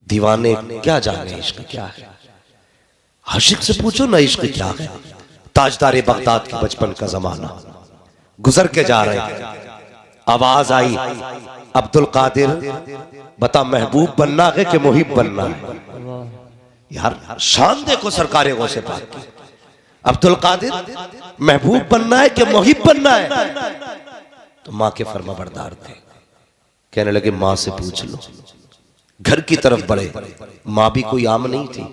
दीवाने क्या जाने इश्क क्या है, आशिक से पूछो ना इश्क क्या है। ताजदारे बगदाद के बचपन का जमाना गुजर के जा रहे हैं, आवाज आई अब्दुल कादिर बता महबूब बनना है कि मुहिब बनना है। यार शान देखो सरकारे गौसे पाक की। अब्दुल कादिर महबूब बनना है कि मुहिब बनना है। तो माँ के फरमाबरदार थे, कहने लगे माँ से पूछ लो। घर की तरफ बढ़े, माँ भी कोई आम नहीं थी।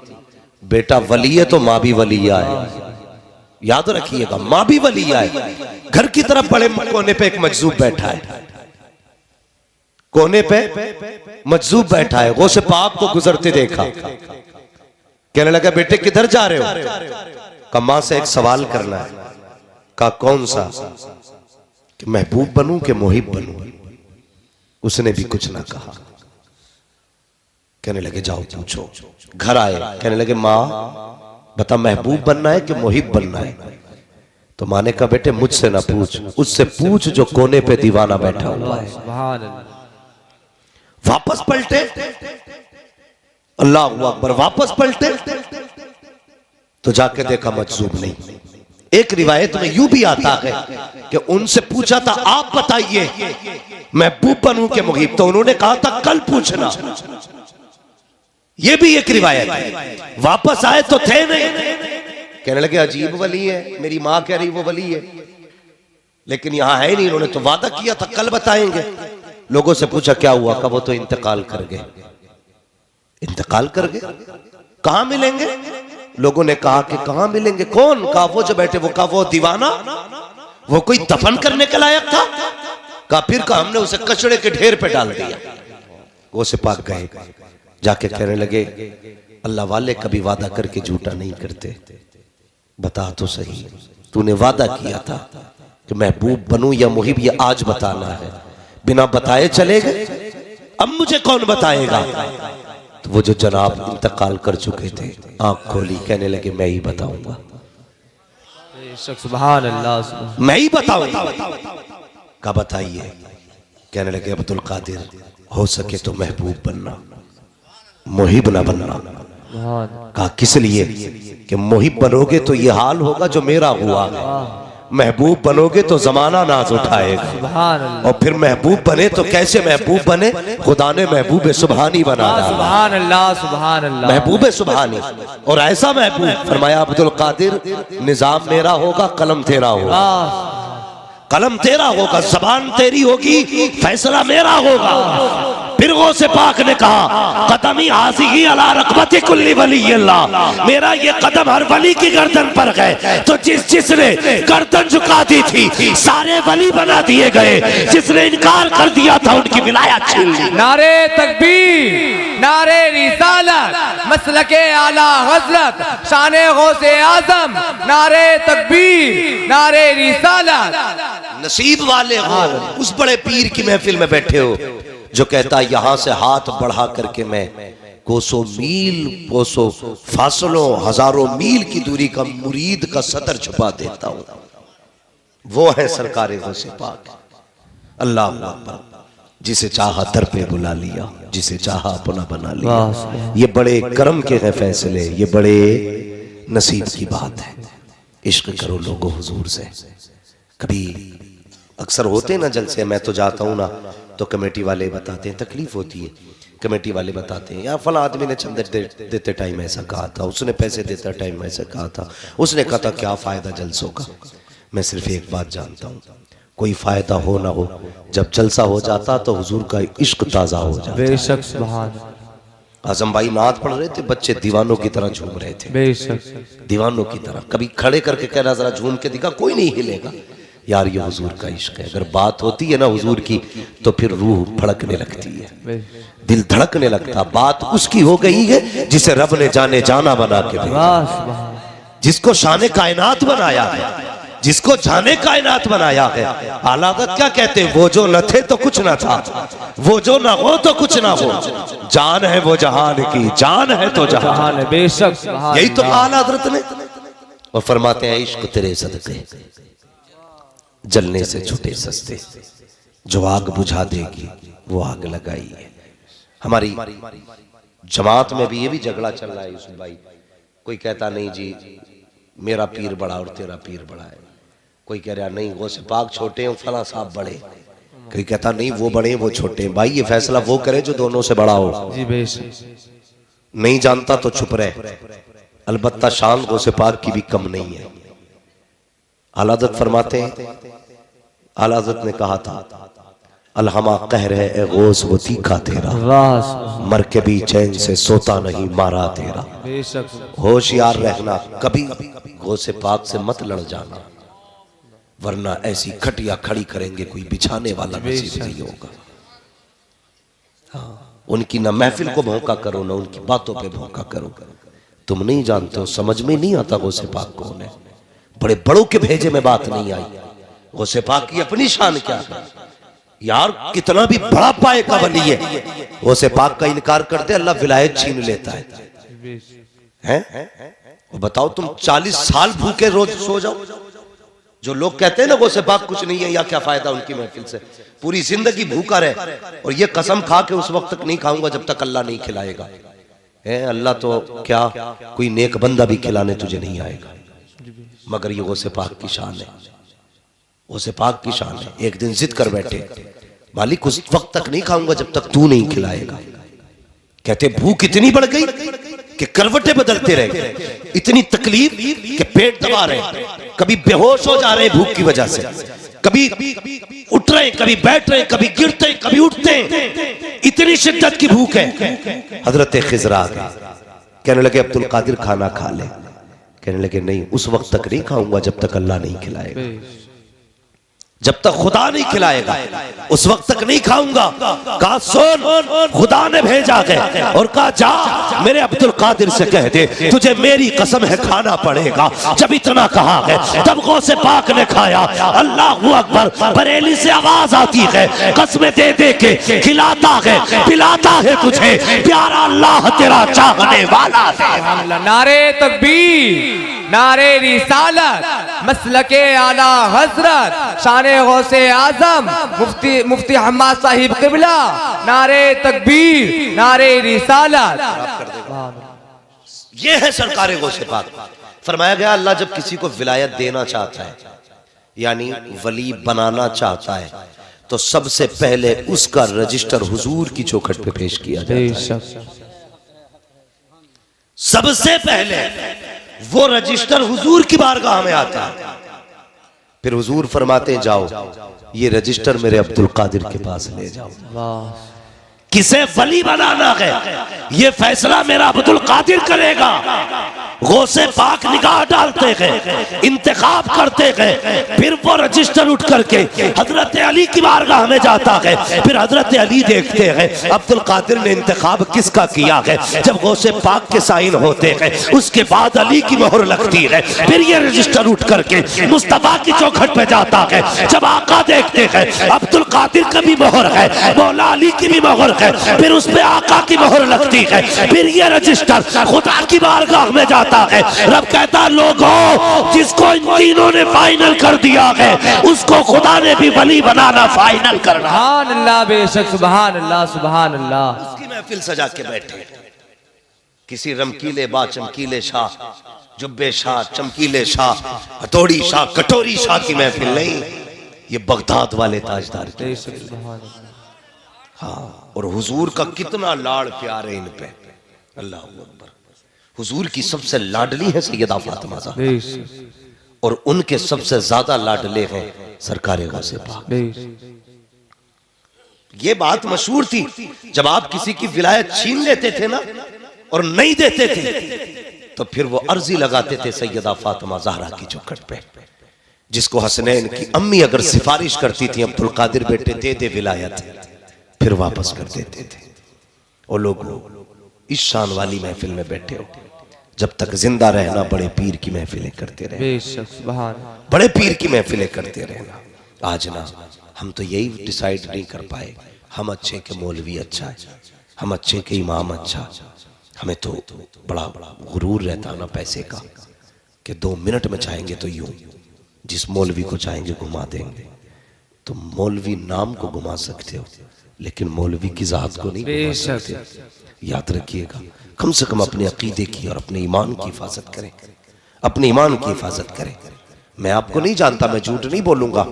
बेटा वली है तो माँ भी वलिया है, याद रखिएगा, माँ भी वलिया है। घर की तरफ बढ़े, कोने पे एक मजजूब बैठा है, कोने पे मजजूब बैठा है। गौसे पाक को गुजरते देखा, कहने लगा बेटे किधर जा रहे हो? कहा माँ से एक सवाल करना है। कहा कौन सा? कि महबूब बनूं कि मुहिब बनूं? उसने भी कुछ ना कहा। कहने लगे जाओ पूछो। घर आए, कहने लगे माँ बता महबूब बनना है कि मुहिब बनना है? तो माँ ने कहा बेटे मुझसे ना पूछ, उससे पूछ जो कोने पे दीवाना बैठा हुआ है। वापस पलटे, अल्लाह अकबर, वापस पलटे तो जाके देखा मजजूब नहीं। एक रिवायत में यूं भी आता है कि उनसे पूछा था आप बताइए महबूब बनूं के मुहिब? तो उन्होंने कहा था कल पूछना। ये भी एक रिवायत है। वापस आए तो थे नहीं। कहने लगे अजीब वली है, मेरी माँ कह रही वो वली है लेकिन यहां है नहीं। उन्होंने तो वादा किया था कल बताएंगे। लोगों से पूछा क्या हुआ? कहा वो तो इंतकाल कर गए। इंतकाल कर गए? कहां मिलेंगे? लोगों ने कहा कि कहां मिलेंगे? कौन? कहा वो जो बैठे। वो कहा वो दीवाना, वो कोई दफन करने के लायक था? कहा फिर कहा हमने उसे कचड़े के ढेर पे डाल दिया। वो से पाक गए, जाके कहने लगे अल्लाह वाले कभी वादा करके झूठा नहीं करते, बता तो सही तूने वादा किया था कि महबूब बनूं या मुहिब, ये आज बताना है। बिना बताए चले गए, अब मुझे कौन बताएगा? तो वो जो जनाब इंतकाल कर चुके थे आंख खोली, कहने लगे मैं ही बताऊंगा, सुभान अल्लाह, मैं ही बताऊंगा। का बताइए? कहने लगे अब्दुल कादिर हो सके तो महबूब बनना, मुहिब ना बनना। कहा किस लिए? कि मुहिब बनोगे तो ये हाल होगा जो मेरा हुआ, महबूब बनोगे तो जमाना नाज उठाएगा। और फिर महबूब बने तो कैसे महबूब बने? खुदा ने महबूब सुबहानी बना डाला। सुभान अल्लाह, सुभान अल्लाह, महबूब सुबहानी। और ऐसा महबूब फरमाया अब्दुल कादिर निजाम मेरा होगा, कलम तेरा होगा, कलम तेरा होगा, जबान तेरी होगी, फैसला मेरा होगा। फिर वो से पाक ने कहा कदमी हाज़िही अला रक़बति कुल्ली वली अल्लाह, मेरा ये कदम हर वली की गर्दन पर है। तो जिसने गर्दन झुका दी थी सारे वली बना दिए गए, जिसने इनकार कर दिया था उनकी विलायत छीन ली। नारे तकबीर, नारे रिसालत, मसलके आला हज़रत, शाने गौसे आज़म, नारे तकबीर, नारे रिसालत। नसीब वाले हो उस बड़े पीर की महफिल में बैठे हो जो कहता है यहां से हाथ बढ़ा करके मैं कोसों मील, कोसों फासलों, हजारों मील की दूरी का मुरीद का सतर छुपा देता हूं। वो है सरकारे गौसे पाक। अल्लाह अकबर। जिसे चाहा दर पे बुला लिया, जिसे चाहा अपना बना लिया। ये बड़े करम के हैं फैसले, ये बड़े नसीब की बात है। इश्क करो लोगों हुजूर से। कभी अक्सर होते ना जलसे, मैं तो जाता हूँ ना तो कमेटी वाले बताते हैं, तकलीफ होती है, कमेटी वाले बताते हैं यार फला आदमी ने चंदे देते टाइम ऐसा कहा था, उसने पैसे देते टाइम ऐसा कहा था, उसने कहा था क्या फायदा जलसों का। मैं सिर्फ एक बात जानता हूँ, कोई फायदा हो ना हो, जब जलसा हो जाता तो हुजूर का इश्क ताज़ा हो जाता। बेशक, सुभान। आजम भाई नात पढ़ रहे थे, बच्चे दीवानों की तरह झूम रहे थे, बेशक दीवानों की तरह। कभी खड़े करके कहना जरा झूम के दिखा, कोई नहीं हिलेगा। यार ये हुजूर का इश्क है। अगर बात होती है ना हुजूर की तो फिर रूह फड़कने लगती है, दिल धड़कने लगता। बात उसकी हो गई है जिसे रब ने जाने जाना बना के भेजा, जिसको शाने कायनात बनाया है, जिसको जाने कायनात बनाया है। आला हज़रत क्या कहते हैं? वो जो न थे तो कुछ न था, वो जो न हो तो कुछ ना हो, जान है वो जहान की, जान है तो जहान है। बेशक, यही तो आला हज़रत ने। और फरमाते हैं इश्क तेरे सदके जलने से छूटे सस्ते, जो आग बुझा देगी वो आग लगाई है। हमारी जमात में भी ये भी झगड़ा चल रहा है यूसुफ भाई। कोई कहता नहीं जी मेरा पीर बड़ा और तेरा पीर बड़ा है, कोई कह रहा नहीं वो से पाक छोटे हैं फला साहब बड़े, कोई कहता नहीं वो बड़े वो छोटे हैं। भाई ये फैसला वो करे जो दोनों से बड़ा हो। जी बेशक। नहीं जानता तो चुप रहे, अलबत्ता शान गौसे पाक की भी कम नहीं है। आला हज़रत फरमाते हैं, आला हज़रत ने कहा था अलहमा कह रहे ए गौस वो तीखा तेरा, मर के भी चैन से सोता नहीं मारा तेरा। बेशक। होशियार रहना, कभी गौसे पाक से मत लड़ जाना, वरना ऐसी खटिया खड़ी करेंगे कोई बिछाने वाला नसीब नहीं होगा। हाँ, उनकी ना महफिल को भौंका करो ना उनकी बातों पे भौंका करो। तुम नहीं जानते हो, समझ में नहीं आता गौसे पाक कौन है। बड़े बड़ों के भेजे में बात नहीं आई। गौसे पाक की अपनी शान क्या है यार, कितना भी बड़ा पाए का वली है, गौसे पाक का इनकार करते अल्लाह विलायत छीन लेता है। बताओ तुम 40 साल भूखे रोज सो जाओ। जो लोग कहते हैं ना गौसे पाक कुछ नहीं है, या क्या फायदा उनकी महफिल से, पूरी जिंदगी भूखा रहे और ये कसम खा के उस वक्त तक नहीं खाऊंगा जब तक अल्लाह नहीं खिलाएगा। अल्लाह तो क्या कोई नेक बंदा भी खिलाने तुझे नहीं आएगा, मगर ये गौसे पाक की शान है। गौसे पाक की शान है। एक दिन जिद कर बैठे, मालिक उस वक्त तक नहीं खाऊंगा जब तक तू नहीं खिलाएगा। कहते भूख इतनी बढ़ गई कि करवटें बदलते रह गए, इतनी तकलीफ कि पेट दबा रहे, कभी बेहोश हो जा रहे भूख की वजह से, कभी उठ रहे, कभी बैठ रहे, कभी गिरते, कभी उठते, इतनी शिद्दत की भूख है। हजरत खिजर आ गए, कहने लगे अब्दुल कादिर खाना खा ले। कहने लगे नहीं, उस वक्त तक नहीं खाऊंगा जब तक अल्लाह नहीं खिलाएगा, जब तक खुदा नहीं खिलाएगा उस वक्त तक नहीं खाऊंगा। कहा सुन, खुदा ने भेजा है और कहा जा मेरे अब्दुल कादिर से कह दे तुझे मेरी कसम है खाना पड़ेगा। जब इतना कहा है तब गौसे पाक ने खाया। अल्लाह अकबर, बरेली से आवाज आती है, कसमें दे दे के खिलाता है पिलाता है तुझे प्यारा अल्लाह तेरा चाहने वाला है। नारे तकबीर, नारे रिसालत, मसलके आला हजरत, शान गौसे आजम मुफ्ती हम्माद साहिब किबला, नारे तकबीर, नारे रिसालत। ये है सरकार गौसे पाक। फरमाया गया अल्लाह जब किसी को विलायत देना चाहता है, यानी वली बनाना चाहता है, तो सबसे पहले उसका रजिस्टर हुजूर की चौखट पे पेश किया जाता है। सबसे पहले वो रजिस्टर हुजूर की बारगाह में आता है। फिर हुजूर फरमाते जाओ ये रजिस्टर मेरे अब्दुल कादिर के पास ले जाओ। किसे वली बनाना है ये फैसला मेरा अब्दुल कादिर करेगा। गौसे पाक निगाह डालते हैं, इंतखाब करते हैं, फिर वो रजिस्टर उठ करके हजरत अली की बारगाह में जाता है। फिर हजरत अली देखते हैं अब्दुल कादिर ने इंतखाब किसका किया है। जब गौसे पाक के साइन होते हैं उसके बाद अली की मोहर लगती है। फिर ये रजिस्टर उठ करके मुस्तफा की चौखट पे जाता है। जब आका देखते हैं अब्दुल कादिर का भी मोहर है, मौला अली की भी मोहर है, फिर उस पे आका की मोहर लगती है। फिर ये रजिस्टर खुदा की बारगाह में जाता है। रब कहता लोगों जिसको इन तीनों ने फाइनल कर दिया है उसको खुदा ने भी वली बनाना फाइनल करना। सुभान अल्लाह, बेशक सुभान अल्लाह, सुभान अल्लाह। उसकी महफिल सजा के बैठे किसी रमकीले बा चमकीले शाह, जुब्बे शाह, चमकीले शाह, हथौड़ी शाह, कटोरी शाह की महफिल नहीं, ये बगदाद वाले ताजदार की। हाँ, और हुजूर का कितना लाड़ प्यार है इन पे, अल्लाह अकबर। हुजूर की सबसे लाडली है सैयदा फातिमा ज़हरा और उनके सबसे ज्यादा लाडले हैं सरकार गौसे पाक। ये बात मशहूर थी, जब आप किसी की विलायत छीन लेते थे ना और नहीं देते थे तो फिर वो अर्जी लगाते थे सैयदा फातिमा ज़हरा की चौखट पे, जिसको हसनैन की अम्मी अगर सिफारिश करती थी अब्दुल कादिर बेटे दे दे विलायत, फिर वापस कर देते थे। और लोग इस शान वाली महफिल में बैठे हो, जब तक जिंदा रहना बड़े पीर की महफिलें करते रहना, बड़े पीर की महफिलें करते रहना। आज ना हम तो यही डिसाइड नहीं कर पाए, हम अच्छे के मौलवी अच्छा है, हम अच्छे के इमाम अच्छा, हमें तो बड़ा गुरूर रहता ना पैसे का कि 2 मिनट में चाहेंगे तो यूं, जिस मौलवी को चाहेंगे घुमा देंगे। तो मौलवी नाम को घुमा सकते हो लेकिन मौलवी की जात को नहीं घुमा सकते। याद रखिएगा, कम से कम अपने अकीदे की और अपने ईमान की हिफाजत करें, अपने ईमान की हिफाजत करें। मैं आपको नहीं जानता, मैं झूठ नहीं बोलूंगा,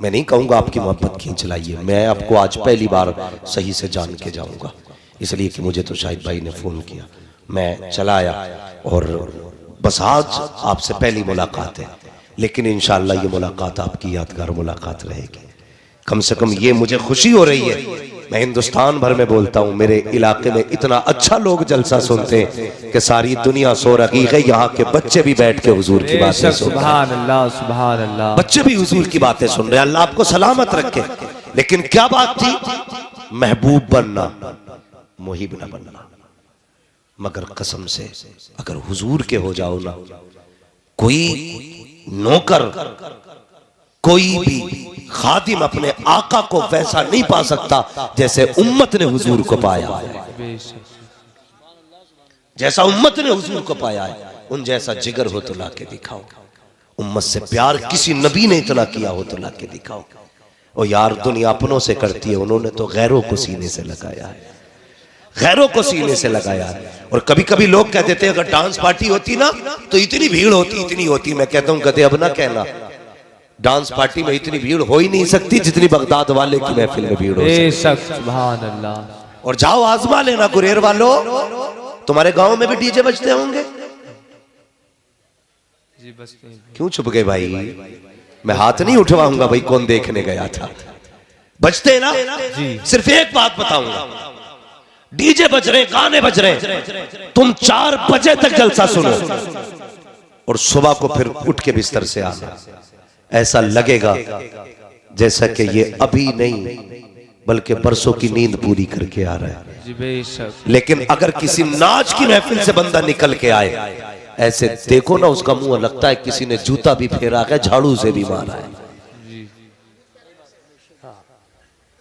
मैं नहीं कहूंगा आपकी मोहब्बत खींच लाइए, मैं आपको आज पहली बार सही से जान के जाऊंगा, इसलिए कि मुझे तो शाहिद भाई ने फोन किया, मैं चला आया और बस आज आपसे पहली मुलाकात है, लेकिन इंशाअल्लाह ये मुलाकात आपकी यादगार मुलाकात रहेगी। कम से कम ये मुझे खुशी हो रही है, मैं हिंदुस्तान भर में बोलता हूँ, मेरे इलाके में इतना अच्छा लोग जलसा सुनते हैं कि सारी दुनिया सो रही है, यहाँ के बच्चे भी बैठ के हुजूर की बातें सुन रहे हैं। सुभान अल्लाह, सुभान अल्लाह। बच्चे भी हुजूर की बातें सुन रहे हैं, अल्लाह आपको सलामत रखे। लेकिन क्या बात थी, महबूब बनना, मुहिब न बनना। मगर कसम से अगर हुजूर के हो जाओ ना, कोई नौकर, कोई भी खादिम अपने आका को वैसा नहीं पा सकता जैसे उम्मत ने हुजूर को पाया है, जैसा उम्मत ने हुजूर को पाया है। उन जैसा जिगर हो तो ला के दिखाओ, उम्मत से प्यार किसी नबी ने इतना किया हो तो ला के दिखाओ। और यार दुनिया अपनों से करती है, उन्होंने तो गैरों को सीने से लगाया है, गैरों को सीने से लगाया है। और कभी कभी लोग कहते थे अगर डांस पार्टी होती ना तो इतनी भीड़ होती, इतनी होती। मैं कहता हूं कदे अब ना कहना, डांस पार्टी में इतनी भीड़ हो ही नहीं सकती जितनी बगदाद वाले की महफिल में भीड़ हो सकती। सुभान अल्लाह। और जाओ आजमा लेना गुरेर वालों, तुम्हारे गांव में भी डीजे बजते होंगे? जी बजते हैं। क्यों छुप गए भाई? मैं हाथ नहीं उठवाऊंगा भाई कौन देखने गया था। बजते ना जी। सिर्फ एक बात बताऊंगा, डीजे बज रहे, गाने बज रहे, तुम 4 बजे तक जलसा सुनो और सुबह को फिर उठ के बिस्तर से आना, ऐसा लगेगा जैसा कि ये अभी नहीं बल्कि बरसों की नींद पूरी करके आ रहा है। जी बेशक। लेकिन अगर किसी नाच की महफिल से बंदा निकल के आए, ऐसे देखो ना उसका मुंह लगता है किसी ने जूता भी फेरा है, झाड़ू से भी मारा है,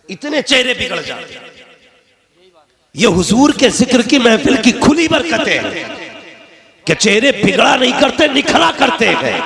इतने चेहरे बिगड़ जाते हैं। ये हुजूर के जिक्र की महफिल की खुली बरकतें हैं कि चेहरे बिगड़ा नहीं करते, निखरा करते हैं।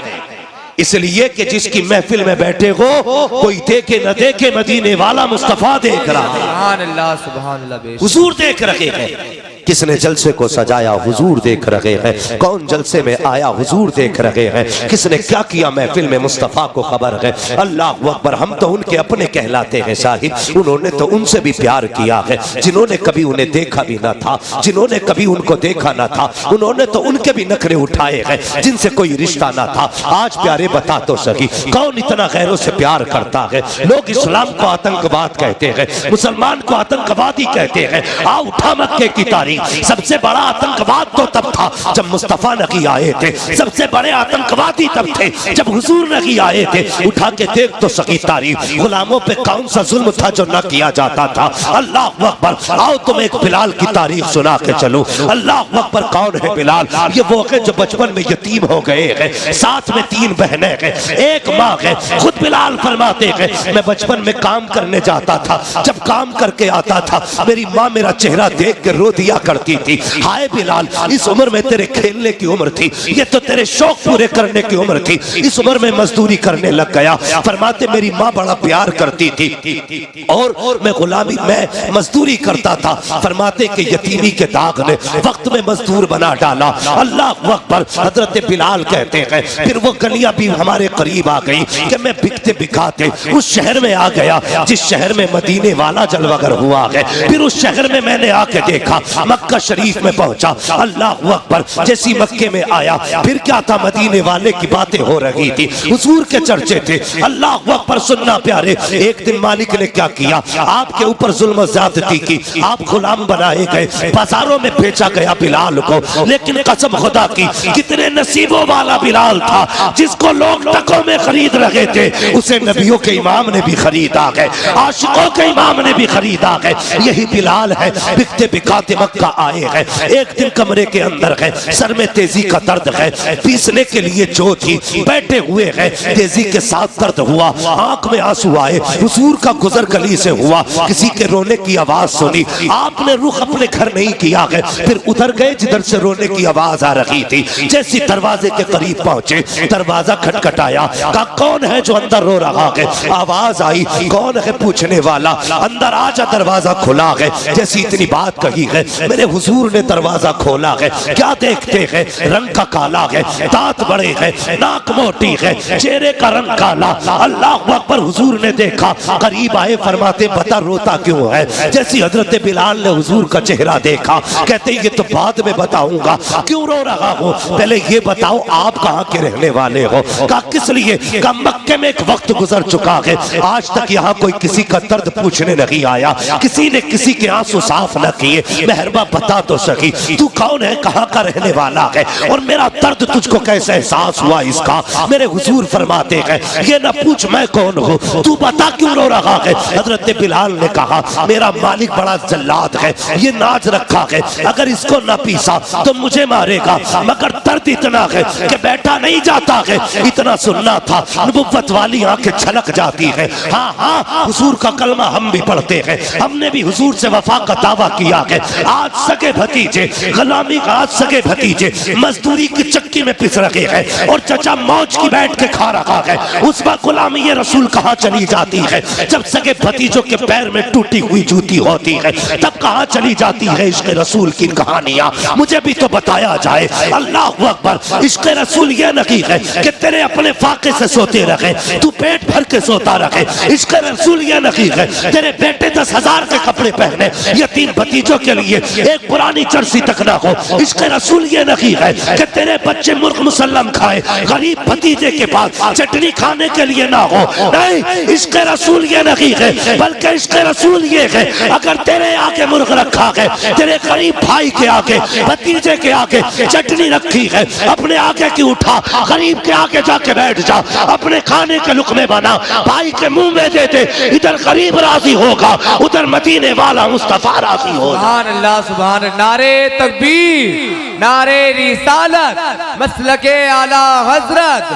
इसलिए कि जिसकी महफिल में बैठे हो, कोई देखे न देखे, मदीने वाला मुस्तफा देख रहा है। सुभान अल्लाह, सुभान अल्लाह। हुजूर देख रहे हैं। किसने जलसे को सजाया, हुजूर देख रहे हैं। कौन जलसे में आया, हुजूर देख रहे हैं। किसने क्या किया महफिल में, मुस्तफा को खबर है। अल्लाह अकबर, हम तो उनके अपने कहलाते हैं साहिब। उन्होंने तो उनसे भी प्यार किया है जिन्होंने कभी उन्हें देखा भी ना था, जिन्होंने कभी उनको देखा ना था। उन्होंने तो उनके भी नखरे उठाए हैं जिनसे कोई रिश्ता ना था। आज प्यारे बता तो सही, कौन इतना गैरों से प्यार करता है? लोग इस्लाम को आतंकवाद कहते हैं, मुसलमान को आतंकवादी कहते हैं। आ उठा मक्के की तारीख, सबसे बड़ा आतंकवाद तो तब था जब मुस्तफा नबी आए थे। सबसे बड़े आतंकवादी तब थे जब हुजूर नबी आए थे। उठा के देख तो सही तारीख, गुलामों पे कौन सा जुल्म था जो ना किया जाता था। अल्लाह अकबर। आओ तुम एक बिलाल की तारीख सुना के चलो। अल्लाह अकबर, कौन है बिलाल? ये वो है जो बचपन में यतीम हो गए हैं, साथ में 3 बहनें हैं, एक माँ है। खुद बिलाल फरमाते हैं मैं बचपन में काम करने जाता था, जब काम करके आता था मेरी माँ मेरा चेहरा देख के रो दिया करती थी। हाय बिलाल, इस उम्र में तेरे खेलने की उम्र थी, ये तो तेरे शौक पूरे करने की उम्र थी। इस उम्र में मजदूरी करने लग गया। फरमाते मेरी माँ बड़ा प्यार करती थी और मैं गुलामी में मजदूरी करता था। फरमाते कि यतीमी के दाग ने वक्त में मजदूर बना डाला। अल्लाह अकबर। हजरत बिलाल कहते हैं फिर वो गलियां भी हमारे करीब आ गई कि मैं बिकते बिकाते उस शहर में आ गया जिस शहर में मदीने वाला जलवागर हुआ है। फिर उस शहर में मैंने आके देखा, मक्का शरीफ में पहुंचा। अल्लाह अकबर। जैसी मक्के में आया फिर क्या था, मदीने वाले की बातें हो रही थी, हुजूर के चर्चे थे। अल्लाह अकबर। सुनना प्यारे, एक दिन मालिक ने क्या किया, आपके ऊपर जुल्म ज्यादती की, आप गुलाम बनाए गए, बाजारों में बेचा गया बिलाल को। लेकिन कसम खुदा की, कितने नसीबों वाला बिलाल था जिसको लोग टकों में खरीद रहे थे, उसे नबियों के इमाम ने भी खरीदा है, आशिकों के इमाम ने भी खरीदा है। यही बिलाल है, बिकते बिकाते मक्का आए हैं। एक दिन कमरे के अंदर है, सर में तेजी का दर्द है, पीसने के लिए जो थी बैठे हुए हैं, तेजी के साथ दर्द हुआ, आंख में आंसू आए। हुजूर का गुजर गली से हुआ, किसी के रोने की आवाज सुनी, आपने रुख अपने घर नहीं किया है, फिर उधर गए जिधर से रोने की आवाज आ रही थी। जैसे दरवाजे के करीब पहुंचे, दरवाजा खटखटाया, कहा कौन है जो अंदर रो रहा है? आवाज आई, कौन है पूछने वाला? अंदर आजा, दरवाजा खुला है। जैसी इतनी बात कही है, मेरे हुजूर ने दरवाजा खोला है, क्या देखते हैं? रंग का काला है, दांत बड़े हैं, नाक मोटी है, चेहरे का रंग काला। अल्लाह अकबर। हुजूर ने देखा, करीब आए, फरमाते बता रोता क्यों है? जैसी हजरत बिलाल ने हुजूर का चेहरा देखा, कहते ये तो बाद में बताऊंगा, क्यों रो रहा हो, पहले ये बताओ आप कहाँ के रहने वाले हो? कहा किस लिए? कहा मक्के में एक वक्त गुजर चुका है, आज तक यहाँ कोई किसी का दर्द पूछने नहीं आया, किसी ने किसी के आंसू साफ न किए, मेहरबा बता तो सकी तू कौन है, कहाँ का रहने वाला है, और मेरा दर्द तुझको कैसे एहसास हुआ इसका? मेरे हुजूर फरमाते हैं ये न पूछ मैं कौन हूँ, तू बता क्यों रो रहा है? हजरत बिलाल ने कहा मेरा मालिक बड़ा जल्लाद है, ये नाज रखा है, अगर इसको न पीसा तो मुझे मारेगा, मगर दर्द इतना है कि बैठा नहीं जाता है। इतना सुनना था, नबुव्वत वाली आंखें छलक जाती है। हाँ हाँ, हुजूर का कलमा हम भी पढ़ते हैं, हमने भी हुजूर से वफा का दावा किया है। आज सगे भतीजे गुलामी का, आज सगे भतीजे मजदूरी की चक्की में पिस रखे हैं और चचा मौज की बैठ के खा रहा है। उस वक्त गुलामी ये रसूल कहाँ चली जाती है? जब सगे भतीजों के पैर में टूटी हुई जूती होती है, तब कहाँ चली जाती है इश्क रसूल की कहानियां? मुझे भी तो बताया जाए। अल्लाह अकबर। इश्क रसूल ये नहीं है कि तेरे अपने फाके से सोते रखे, तू पेट भर के सोता रखे। इश्क रसूल ये नहीं है तेरे बेटे 10,000 के कपड़े पहने, यतीम भतीजों के लिए एक पुरानी जर्सी तक ना हो। इश्क रसूल ये नहीं है कि तेरे बच्चे मुर्ग मुसल्लम खाए, गरीब भतीजे के पास चटनी खाने के लिए ना हो। नहीं, इश्क रसूल ये नहीं है, बल्कि इश्क रसूल ये है अगर तेरे आगे मुर्ग रखा है, तेरे गरीब भाई के आगे, भतीजे के आगे चटनी रखी है, अपने आगे की उठा, गरीब के आगे जाके बैठ जा, अपने खाने के लुकमे बना, भाई के मुंह में दे दे, इधर गरीब राजी होगा, उधर मदीने वाला मुस्तफा राजी होगा। सुभान अल्लाह, सुभान। नारे तकबीर, नारे रिसालत, मसलके आला हजरत,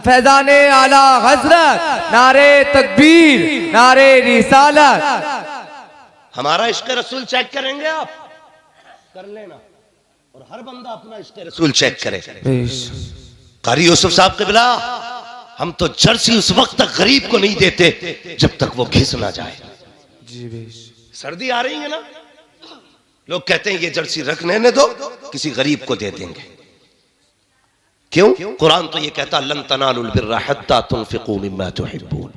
फैजाने आला हजरत, नारे तकबीर, नारे रिसालत। हमारा इश्क रसूल चेक करेंगे आप? कर लेना, और हर बंदा अपना इश्क रसूल चेक करे। कारी यूसुफ साहब क़िबला, हम तो जर्सी उस वक्त तक गरीब को नहीं देते जब तक वो घिस ना जाए। सर्दी आ रही है ना, लोग कहते हैं ये जर्सी रखने ने दो, किसी गरीब को दे देंगे। क्यों? कुरान तो ये कहता लन तनालुल बिर्रा हत्ता तुनफिकू मिम्मा तुहिब्बून,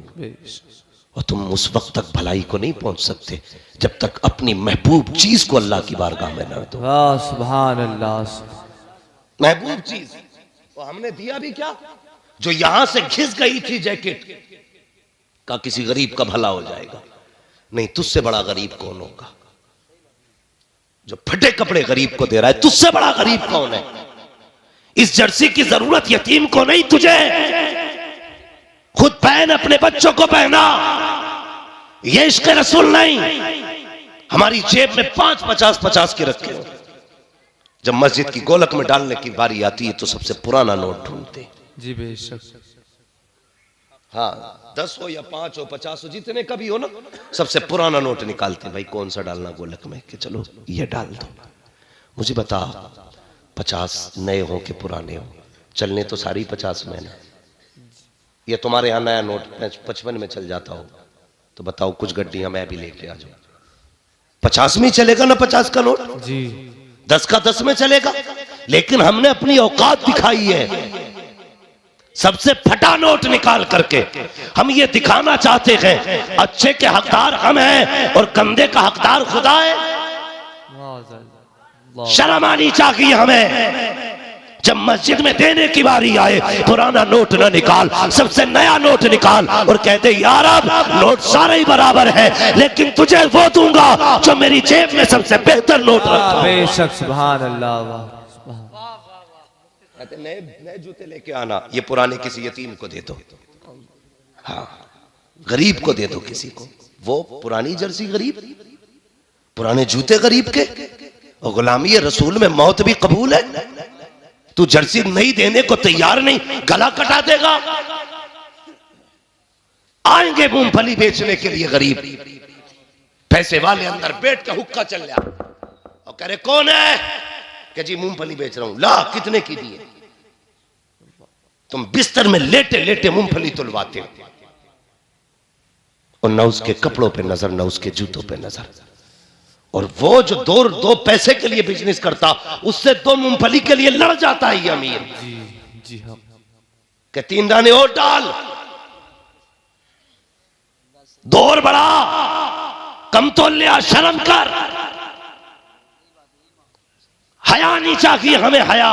और तुम उस वक्त तक भलाई को नहीं पहुंच सकते जब तक अपनी महबूब चीज को अल्लाह की बारगाह में न दो। सुभान अल्लाह। महबूब चीज तो हमने दिया भी क्या? जो यहां से घिस गई थी जैकेट का, किसी गरीब का भला हो जाएगा। नहीं, तुझसे बड़ा गरीब कौन होगा? जो फटे कपड़े गरीब को दे रहा है, तुझसे बड़ा गरीब कौन है? इस जर्सी की जरूरत यतीम को नहीं, तुझे। खुद पहन, अपने बच्चों को पहना। ये इश्क रसूल नहीं। हमारी जेब में 5 50 के रखे हो, जब मस्जिद की गोलक में डालने की बारी आती है तो सबसे पुराना नोट ढूंढते। जी बेशक। हाँ, 10 हो या 5 हो 50 हो, जितने का भी हो ना, सबसे पुराना नोट निकालते। भाई कौन सा डालना गोलक में? कि चलो ये डाल दो। मुझे बता, 50 नए हो कि पुराने हो? चलने तो सारी 50 में ना। ये तुम्हारे यहाँ नया नोट 55 में चल जाता हो तो बताओ, कुछ गड्डियां मैं भी लेके आ जाऊं। 50 में चलेगा ना 50 का नोट जी, 10 का 10 में चलेगा। लेकिन हमने अपनी औकात दिखाई है, सबसे फटा नोट निकाल करके हम ये दिखाना चाहते हैं अच्छे के हकदार हम हैं और गंदे का हकदार खुदा है। शर्म आनी चाहिए हमें। जब मस्जिद में देने की बारी आए, पुराना नोट न निकाल, सबसे नया नोट निकाल और कहते यार अब नोट सारे ही बराबर है, लेकिन तुझे वो दूंगा जो मेरी जेब में सबसे बेहतर नोट रखता। बेशक, सुभान अल्लाह। कहते नए जूते लेके आना, ये पुराने किसी यतीम को दे दो। हाँ, गरीब को दे दो किसी को। वो पुरानी जर्सी गरीब, पुराने जूते गरीब के। और गुलामी रसूल में मौत भी कबूल है। तू जर्सी नहीं देने को तैयार नहीं, गला कटा देगा। आएंगे मूंगफली बेचने के लिए गरीब, पैसे वाले अंदर बैठ के हुक्का चल रहा और कह रहे कौन है? कि जी मूंगफली बेच रहा हूं। ला, कितने की दी है? तुम बिस्तर में लेटे लेटे मूंगफली तुलवाते हो और न उसके कपड़ों पे नजर, न उसके जूतों पे नजर। और वो जो दो पैसे के लिए बिजनेस करता, उससे 2 मूंगफली के लिए लड़ जाता है ये अमीर। जी हाँ। कि 3 दाने और डाल, 2 और बढ़ा, कम तो लिया, शर्म कर, हया नहीं चाहिए हमें, हया।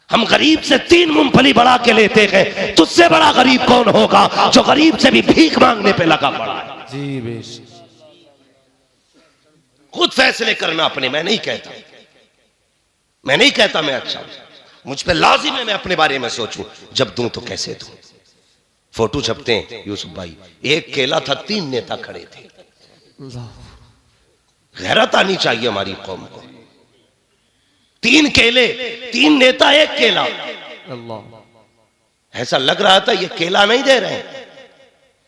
हम गरीब से 3 मूंगफली बढ़ा के लेते हैं, तुझसे बड़ा गरीब कौन होगा जो गरीब से भी भीख मांगने पे लगा पड़ा है। जी बेशक। खुद फैसले करना अपने। मैं नहीं कहता मैं अच्छा हूं, मुझ पे लाजिम है मैं अपने बारे में सोचूं। जब दूं तो कैसे दूं। फोटो छपते हैं यूसुफ भाई, 1 केला था, 3 नेता खड़े थे। गैरत आनी चाहिए हमारी कौम को। 3 केले, 3 नेता, 1 केला। अल्लाह। ऐसा लग रहा था ये केला नहीं दे रहे हैं,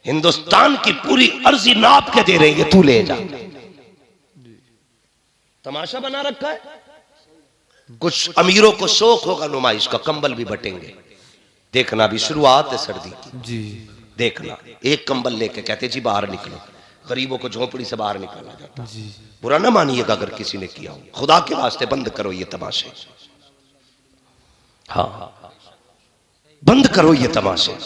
हिंदुस्तान की पूरी अर्जी नाप के दे रहे हैं, ये तू ले जा। तमाशा बना रखा है। कुछ अमीरों को शौक होगा नुमाइश का, कंबल भी बटेंगे। देखना, अभी शुरुआत है सर्दी की। जी। देखना, 1 कंबल लेके कहते जी बाहर निकलो, गरीबों को झोपड़ी से बाहर निकाला जाता। जी। बुरा ना मानिएगा अगर किसी ने किया हो, खुदा के वास्ते बंद करो ये तमाशे। हाँ, बंद करो ये तमाशे।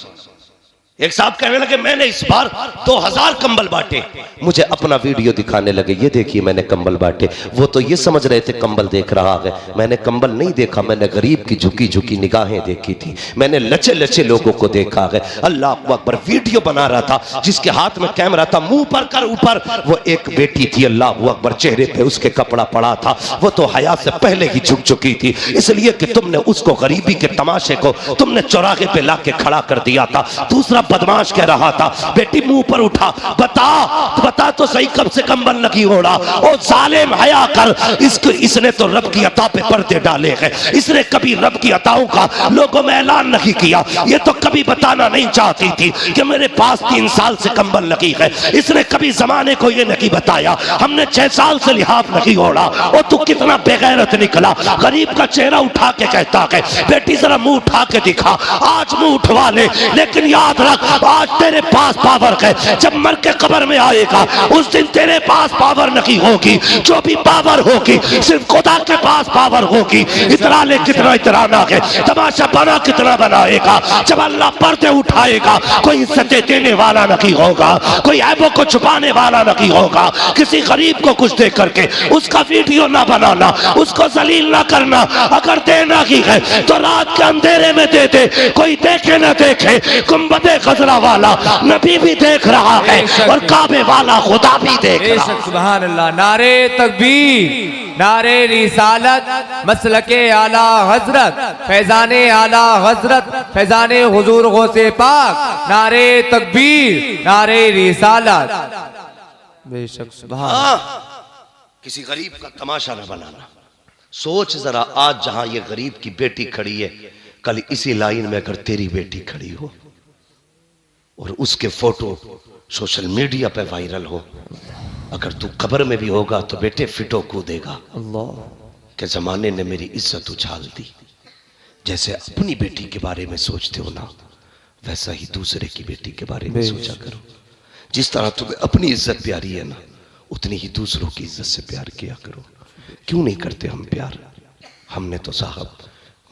एक साहब कहने लगे मैंने इस बार 2000 कंबल बांटे। मुझे अपना वीडियो दिखाने लगे, ये देखिए मैंने कंबल बांटे। वो तो ये समझ रहे थे कंबल देख रहा है, मैंने कंबल नहीं देखा, मैंने गरीब की झुकी झुकी निगाहें देखी थी, मैंने लचे लचे लोगों को देखा है। अल्लाह अकबर। वीडियो बना रहा था, जिसके हाथ में कैमरा था, मुंह पर कर ऊपर, वो एक बेटी थी। अल्लाह अकबर। चेहरे पे उसके कपड़ा पड़ा था, वो तो हया से पहले ही झुक चुकी थी, इसलिए कि तुमने उसको गरीबी के तमाशे को तुमने चौराहे पे लाके खड़ा कर दिया था। दूसरा बदमाश कह रहा था बेटी मुंह पर उठा, बता तो सही कब से कंबल लगी ओढ़ा। ओ जालिम, हया कर, इसने तो रब की अता पे पर्दे डाले हैं, इसने कभी रब की अताओं का लोगों में ऐलान नहीं किया। ये तो कभी बताना नहीं चाहती थी कि मेरे पास 3 साल से कंबल लगी है, इसने कभी जमाने को ये नहीं बताया। हमने 6 साल से लिहाफ नहीं ओढ़ा। और तू कितना बेगैरत निकला। गरीब का चेहरा उठा के कहता है बेटी जरा मुंह उठा के दिखा। आज मुंह उठवा ले, लेकिन याद रख आज तेरे पास पावर है। जब मर के कब्र में आएगा उस दिन तेरे पास पावर नहीं होगी, जो भी पावर होगी सिर्फ खुदा के पास पावर होगी। इतरा ले कितना इतराना है, तमाशा बना कितना बनाएगा। जब अल्लाह पर्दे उठाएगा कोई इज्जतें देने वाला नहीं होगा, कोई ऐबों को छुपाने वाला नहीं होगा। किसी गरीब को कुछ दे करके उसका वीडियो ना बनाना, उसको जलील ना करना। अगर देना ही है तो रात के अंधेरे में दे दे, कोई देखे ना देखे। गुंबदे खजरा वाला नबी भी देख रहा है और काबे वाला खुदा भी देख रहा है। सुभान अल्लाह। नारे तकबीर, नारे रिसालत, मसलके आला हजरत, फैजाने आला हजरत, फैजाने हुजूर गौसे पाक। नारे तकबीर, नारे रिसालत। बेशक सुभान। किसी गरीब का तमाशा न बनाना। सोच जरा, आज जहां ये गरीब की बेटी खड़ी है, कल इसी लाइन में अगर तेरी बेटी खड़ी हो और उसके फोटो सोशल मीडिया पे वायरल हो, अगर तू कब्र में भी होगा तो बेटे फिटो कूदेगा अल्लाह के जमाने ने मेरी इज्जत उछाल दी। जैसे अपनी बेटी के बारे में सोचते हो ना, वैसा ही दूसरे की बेटी के बारे में सोचा करो। जिस तरह तुम्हें अपनी इज्जत प्यारी है ना, उतनी ही दूसरों की इज्जत से प्यार किया करो। क्यों नहीं करते हम प्यार? हमने तो साहब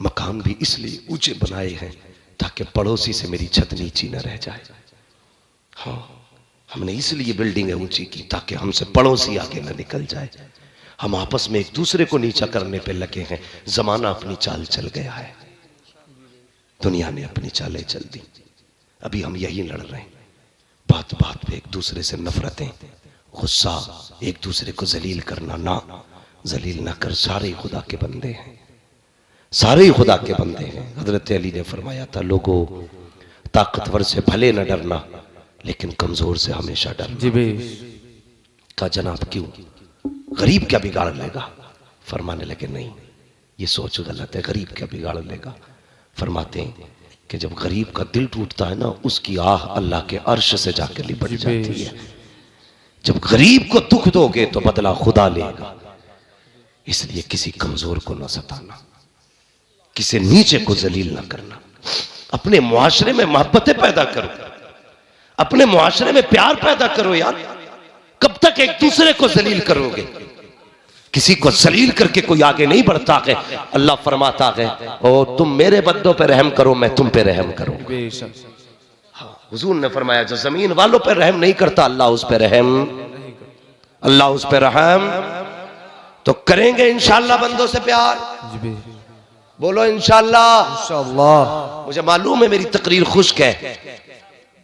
मकान भी इसलिए ऊंचे बनाए हैं ताकि पड़ोसी से मेरी छत नीची न रह जाए। हाँ, हमने इसलिए बिल्डिंगें ऊंची की ताकि हमसे पड़ोसी आगे न निकल जाए। हम आपस में एक दूसरे को नीचा करने पे लगे हैं। जमाना अपनी चाल चल गया है, दुनिया ने अपनी चालें चल दी। अभी हम यही लड़ रहे हैं, बात बात पे एक दूसरे से नफरतें, गुस्सा, एक दूसरे को जलील करना। ना, जलील ना कर, सारे खुदा के बंदे हैं, सारे ही खुदा के बंदे हैं। हजरत अली ने फरमाया था, लोगों ताकतवर से भले न डरना, लेकिन कमजोर से हमेशा डरना। जी बे। कहा जनाब क्यों, गरीब क्या बिगाड़ लेगा? फरमाने लगे नहीं, ये सोच गलत है, गरीब क्या बिगाड़ लेगा। फरमाते हैं कि जब गरीब का दिल टूटता है ना, उसकी आह अल्लाह के अर्श से जाकर लिपट जाती है। जब गरीब को दुख दोगे तो बदला खुदा लेगा। इसलिए किसी कमजोर को न सताना, किसी नीचे को जलील ना करना। अपने मुआशरे में मोहब्बतें पैदा करो, अपने मुआशरे में प्यार पैदा करो। यार कब तक एक दूसरे को जलील करोगे? किसी को जलील करके कोई आगे नहीं बढ़ता है। अल्लाह फरमाता है ओ तुम मेरे बंदों पे रहम करो, मैं तुम पे रहम करूं। हुजूर ने फरमाया जो जमीन वालों पे रहम नहीं करता अल्लाह उस पे रहम, अल्लाह उस पे रहम तो करेंगे इंशाअल्लाह बंदों से प्यार। बोलो इंशाअल्लाह। इंशाअल्लाह। मुझे मालूम है मेरी तकरीर खुश्क है,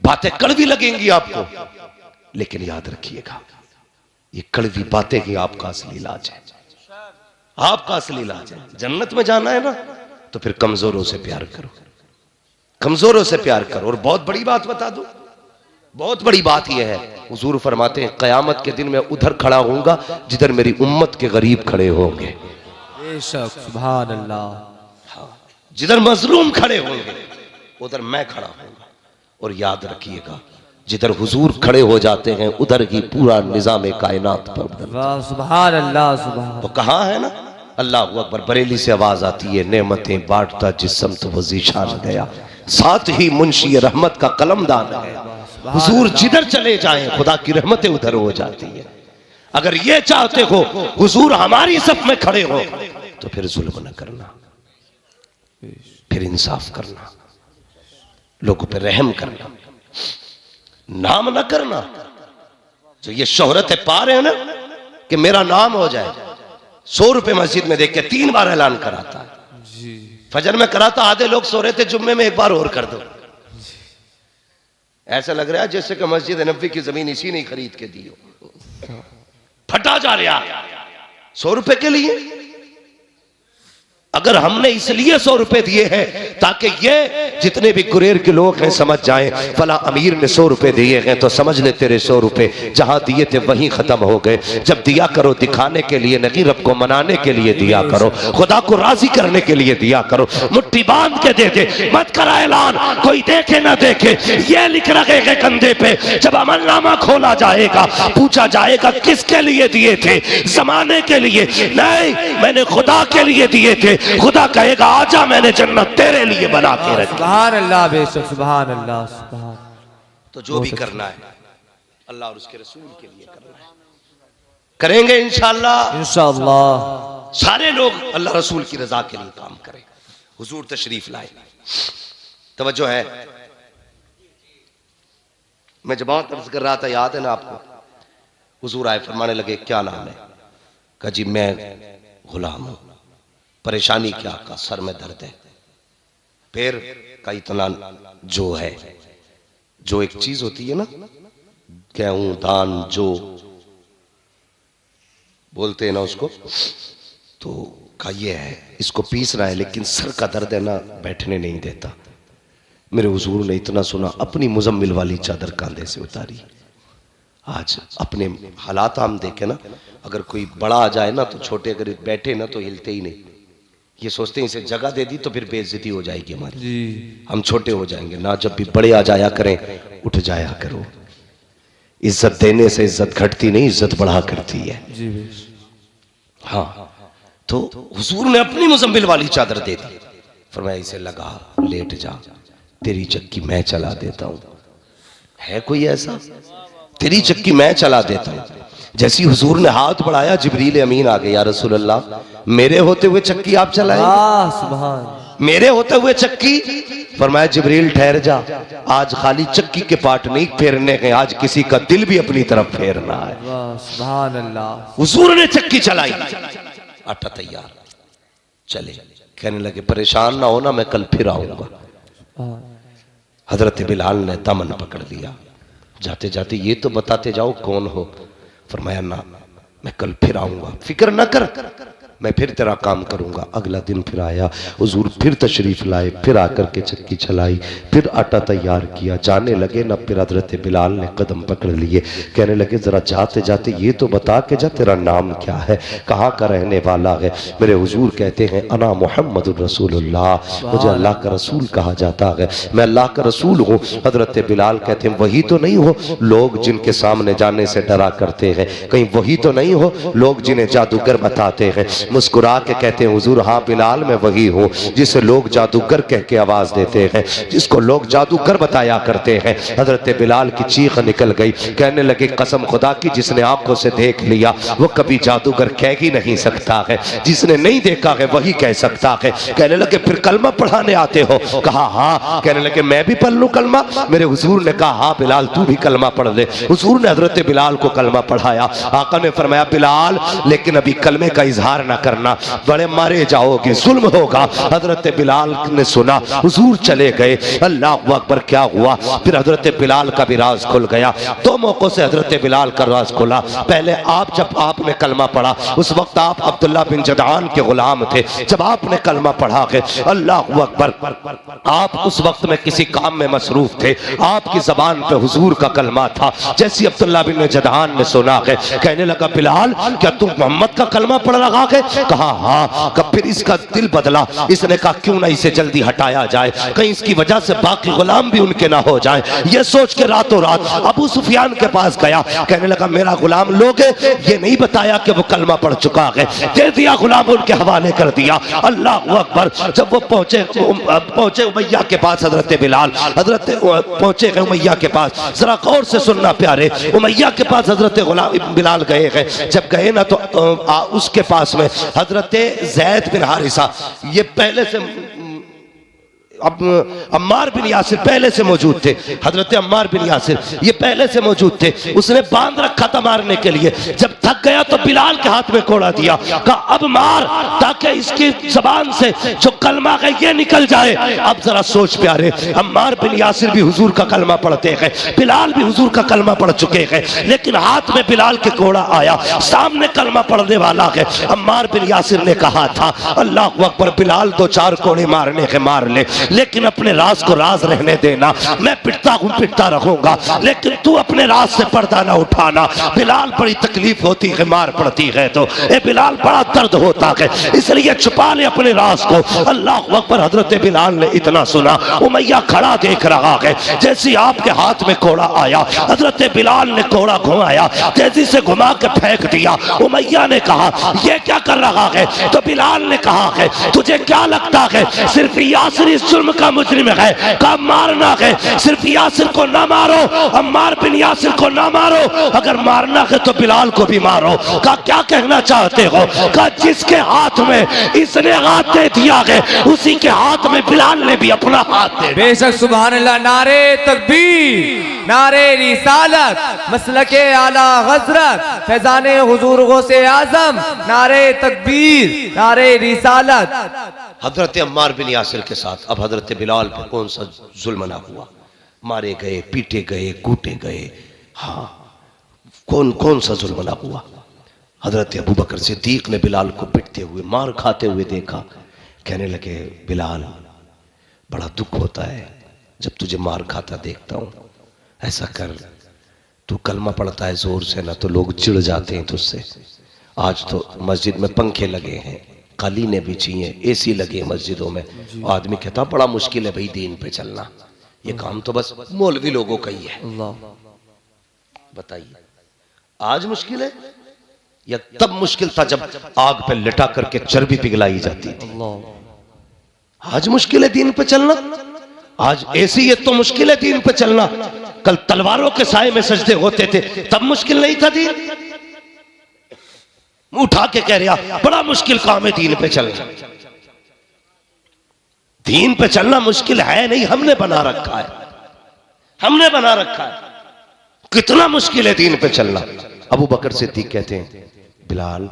बातें कड़वी लगेंगी आपको, लेकिन याद रखिएगा ये कड़वी बातें ही आपका असली इलाज है, आपका असली इलाज है। जन्नत में जाना है ना तो फिर कमजोरों से प्यार करो, कमजोरों से प्यार करो। और बहुत बड़ी बात बता दूं, बहुत बड़ी बात यह है, हुजूर फरमाते हैं क़यामत के दिन मैं उधर खड़ा होऊंगा जिधर मेरी उम्मत के गरीब खड़े होंगे। बेशक, सुभान अल्लाह। जिधर मजलूम खड़े होंगे उधर मैं खड़ा होऊंगा। और याद रखिएगा जिधर हुजूर खड़े हो जाते हैं उधर ही पूरा निजाम कायनात पर बदलता है। सुभान अल्लाह, सुभान। तो कहाँ है ना, अल्लाह अकबर, बरेली से आवाज आती है नेमतें बांटता जिस्म तो वो ज़ीशान गया, साथ ही मुंशी रहमत का कलमदान गया। हुजूर जिधर चले जाएं खुदा की रहमतें उधर हो जाती है। अगर ये चाहते हो हुजूर हमारी सफ में खड़े हो तो फिर जुल्म न करना, फिर इंसाफ करना, लोगों पे रहम करना, नाम न करना। जो ये शोहरत है पा रहे हैं ना कि मेरा नाम हो जाए, 100 रुपए मस्जिद में देख के 3 बार ऐलान कराता है। फजर में कराता, आधे लोग सो रहे थे, जुम्मे में 1 बार और कर दो। ऐसा लग रहा है जैसे कि मस्जिद नबी की जमीन इसी ने खरीद के दी हो। फटा जा रहा 100 रुपए के लिए। अगर हमने इसलिए 100 रुपए दिए हैं ताकि ये जितने भी गुरेर के लोग हैं समझ जाएं फला अमीर ने 100 रुपए दिए हैं तो समझ ले तेरे 100 रुपए जहां दिए थे वहीं खत्म हो गए। जब दिया करो दिखाने के लिए नहीं, रब को मनाने के लिए दिया करो, खुदा को राजी करने के लिए दिया करो। मुट्ठी बांध के दे दे, मत करा ऐलान, कोई देखे ना देखे। ये लिख रखे गए कंधे पे, जब अमलनामा खोला जाएगा पूछा जाएगा किसके लिए दिए थे? जमाने के लिए नहीं, मैंने खुदा के लिए दिए थे। खुदा कहेगा आजा मैंने जन्नत तेरे लिए बना के रखी। सुभान अल्लाह, बेशक, सुभान अल्लाह, सुभान। तो जो भी करना है अल्लाह और उसके रसूल के लिए करना है, करेंगे इंशाअल्लाह। इंशाअल्लाह सारे लोग अल्लाह रसूल की रजा के लिए काम करें। हुजूर तशरीफ लाए, तवज्जो है। मैं जब बहुत अर्ज कर रहा था, याद है ना आपको, हुजूर आए, फरमाने लगे क्या नाम है? कहा जी मैं गुलाम हूं। परेशानी क्या? का सर में दर्द है। पैर का इतना जो है, जो एक चीज होती है ना, गेहूं दान जो बोलते हैं ना उसको, तो का ये है, इसको पीसना है, लेकिन सर का दर्द है ना, बैठने नहीं देता। मेरे हुजूर ने इतना सुना, अपनी मुजम्मिल वाली चादर कांधे से उतारी। आज अपने हालात हम देखे ना, अगर कोई बड़ा आ जाए ना तो छोटे अगर बैठे ना तो हिलते ही नहीं। ये सोचते हैं इसे जगह दे दी तो फिर बेइज्जती हो जाएगी हमारी जी। हम छोटे हो जाएंगे ना, जब भी बड़े आ जाया करें उठ जाया करो। इज्जत देने से इज्जत घटती नहीं, इज्जत बढ़ा करती है जी। हाँ, तो हुजूर ने अपनी मुजम्मिल वाली चादर दे दी, फरमाया इसे लगा, लेट जा, तेरी चक्की मैं चला देता हूं। है कोई ऐसा? तेरी चक्की मैं चला देता हूं। जैसी हुजूर ने हाथ बढ़ाया, जिब्रील अमीन आ गए, या रसूल अल्लाह, मेरे होते हुए चक्की आप चलाएंगे? सुभान। मेरे होते हुए चक्की? फरमाया जिब्रील ठहर जा, आज खाली चक्की के पार्ट नहीं फेरने हैं, आज किसी का दिल भी अपनी तरफ फेरना है। सुभान अल्लाह। हुजूर ने चक्की चलाई, आटा तैयार, चले। कहने लगे परेशान ना होना, मैं कल फिर आऊंगा। हजरत बिलाल ने दामन पकड़ लिया, जाते जाते ये तो बताते जाओ कौन हो। फरमाया ना, मैं कल फिर आऊंगा, फिक्र न कर, मैं फिर तेरा काम करूंगा। अगला दिन फिर आया, हुजूर फिर तशरीफ लाए, फिर आकर के चक्की चलाई, फिर आटा तैयार किया, जाने लगे ना, फिर हजरत बिलाल ने कदम पकड़ लिए, कहने लगे जरा जाते जाते ये तो बता के जा, तेरा नाम क्या है, कहाँ का रहने वाला है? मेरे हुजूर कहते हैं अना मुहम्मदुर रसूलुल्लाह, मुझे अल्लाह का रसूल कहा जाता है, मैं अल्लाह का रसूल हूँ। हजरत बिलाल कहते हैं वही तो नहीं हो लोग जिनके सामने जाने से डरा करते हैं, कहीं वही तो नहीं हो लोग जिन्हें जादूगर बताते हैं, मुस्कुरा के कहते हैं हुजूर हाँ बिलाल मैं वही हूँ जिसे लोग जादूगर कह के आवाज देते हैं, जिसको लोग जादूगर बताया करते हैं। हजरत बिलाल की चीख निकल गई, कहने लगे कसम खुदा की जिसने आंखों से देख लिया वो कभी जादूगर कह ही नहीं सकता है, जिसने नहीं देखा है वही कह सकता है। कहने लगे फिर कलमा पढ़ाने आते हो? कहा हाँ। कहने लगे मैं भी पढ़ लूं कलमा? मेरे हुजूर ने कहा हाँ बिलाल तू भी कलमा पढ़ ले। हुजूर ने हजरत बिलाल को कलमा पढ़ाया। आका ने फरमाया बिलाल लेकिन अभी कलमे का इजहार ना करना, बड़े मारे जाओगे, जुल्म होगा। हजरत बिलाल ने सुना, हुजूर चले गए। अल्लाह अकबर, क्या हुआ? फिर हजरत बिलाल का भी राज खुल गया। दो मौकों से हजरत बिलाल का राज खुला। पहले आप जब आपने कलमा पढ़ा उस वक्त आप अब्दुल्ला बिन जदआन के गुलाम थे। जब आपने कलमा पढ़ा के अल्लाह अकबर, आप उस वक्त में किसी काम में मसरूफ थे, आपकी जबान पे हुजूर का कलमा था। जैसे अब्दुल्ला बिन जदआन ने सुना के कहने लगा बिलाल क्या तू मोहम्मद का कलमा पढ़ रहा है? कहा हाँ। कब फिर इसका दिल बदला, इसने कहा क्यों ना इसे जल्दी हटाया जाए, कहीं इसकी वजह से बाकी गुलाम भी उनके ना हो जाए। ये सोच के रातों रात अबू सुफियान के पास गया। कहने लगा मेरा गुलाम लोगे? ये नहीं बताया कि वो कलमा पढ़ चुका है। दे दिया, गुलाम उनके हवाले कर दिया। अल्लाह अकबर। जब वो पहुंचे उमैया के पास हजरत बिलाल, हजरत पहुंचे गए उमैया के पास। जरा गौर से सुनना प्यारे, उमैया के पास हजरत बिलाल गए हैं। जब गए ना तो उसके पास में हजरत ज़ैद बिन हारिसा, ये पहले से अब अम्मार बिन यासिर पहले से मौजूद थे। हजरत अम्मार बिन यासिर ये पहले से मौजूद थे। उसने बांध रखा था मारने के लिए। जब थक गया तो बिलाल के हाथ में कोड़ा दिया, कहा अब मार ताकि इसकी जबान से जो कलमा है ये निकल जाए। अब जरा सोच प्यारे, अम्मार बिन यासिर भी हुजूर का कलमा पढ़ते हैं, बिलाल भी हुजूर का कलमा पढ़ चुके हैं, लेकिन हाथ में बिलाल के कोड़ा आया, सामने कलमा पढ़ने वाला है। अम्मार बिन यासिर ने कहा था अल्लाह अकबर, बिलाल दो चार कोड़े मारने के मार ले, लेकिन अपने राज को राज रहने देना। मैं पिटता हूं पिटता रहूंगा, लेकिन तू अपने राज से पर्दा ना उठाना। बिलाल बड़ी तकलीफ होती है मार पड़ती है तो, ए बिलाल बड़ा दर्द होता है, इसलिए छुपा ले अपने राज को। अल्लाह अकबर। हजरत बिलाल ने इतना सुना, उमैया खड़ा देख रहा है। जैसे आपके हाथ में कोड़ा आया, हजरत बिलाल ने कोड़ा घुमाया, तेजी से घुमा के फेंक दिया। उमैया ने कहा यह क्या कर रहा है? तो बिलाल ने कहा है तुझे क्या लगता है सिर्फ यासिर इस जुल्म का मुजरिम है, का मारना है, सिर्फ यासिर को ना मारो, अम्मार बिन यासिर को ना मारो, अगर मारना है तो बिलाल को भी मारो। का क्या कहना चाहते हो? का जिसके हाथ में इसने हाथ दे दिया है उसी के हाथ में बिलाल ने भी अपना हाथ दे। बेशक सुभान अल्लाह। नारे तकबीर, नारे रिसालत, मसलके आला हजरत, फैजाने हुजूर गौसे आजम, नारे तकबीर, नारे रिसालत। हजरत अम्मार बिन यासिर के साथ अब हजरत बिलाल पे कौन सा जुल्म ना हुआ? मारे गए, पीटे गए, कूटे गए। हाँ, कौन कौन सा जुल्म ना हुआ? हजरत अबू बकर सिद्दीक ने बिलाल को पिटते हुए, मार खाते हुए देखा। कहने लगे बिलाल बड़ा दुख होता है जब तुझे मार खाता देखता हूं। ऐसा कर, तू कलमा पढ़ता है जोर से ना तो लोग चिढ़ जाते हैं तुझसे। आज तो मस्जिद में पंखे लगे हैं, कालीने बिछी हैं, एसी लगे मस्जिदों में। आदमी कहता बड़ा मुश्किल है भाई दीन पे चलना, ये काम तो बस मौलवी लोगों का ही है। बताइए आज मुश्किल है या तब मुश्किल था जब आग पे लिटा करके चर्बी पिघलाई जाती थी? आज मुश्किल है दीन पे चलना। आज एसी है तो मुश्किल है दीन पे चलना। कल तलवारों के साए में सजदे होते थे तब मुश्किल नहीं था दीन। उठा के कह रहा बड़ा मुश्किल काम है दीन पे चलना। दीन पे चलना मुश्किल है नहीं, हमने बना रखा है, हमने बना रखा है। कितना मुश्किल है दीन पे चलना। अबू बकर सिद्दीक कहते हैं बिलाल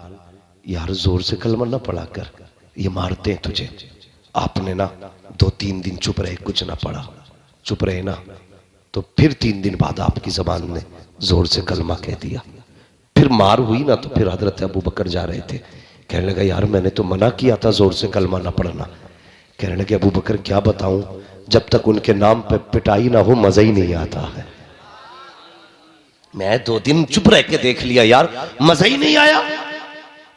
यार जोर से कलमा ना पढ़ा कर, ये मारते हैं तुझे। आपने ना 2-3 दिन चुप रहे, कुछ ना पढ़ा, चुप रहे ना तो फिर 3 दिन बाद आपकी जबान ने जोर से कलमा कह दिया। फिर मार हुई ना तो फिर हजरत अबू बकर जा रहे थे, कहने लगा यार मैंने तो मना किया था जोर से कलमा ना पढ़ना। कहने लगे अबू बकर क्या बताऊं, जब तक उनके नाम पे पिटाई ना हो मजा ही नहीं आता है। मैं 2 दिन चुप रह के देख लिया यार, मजा ही नहीं आया,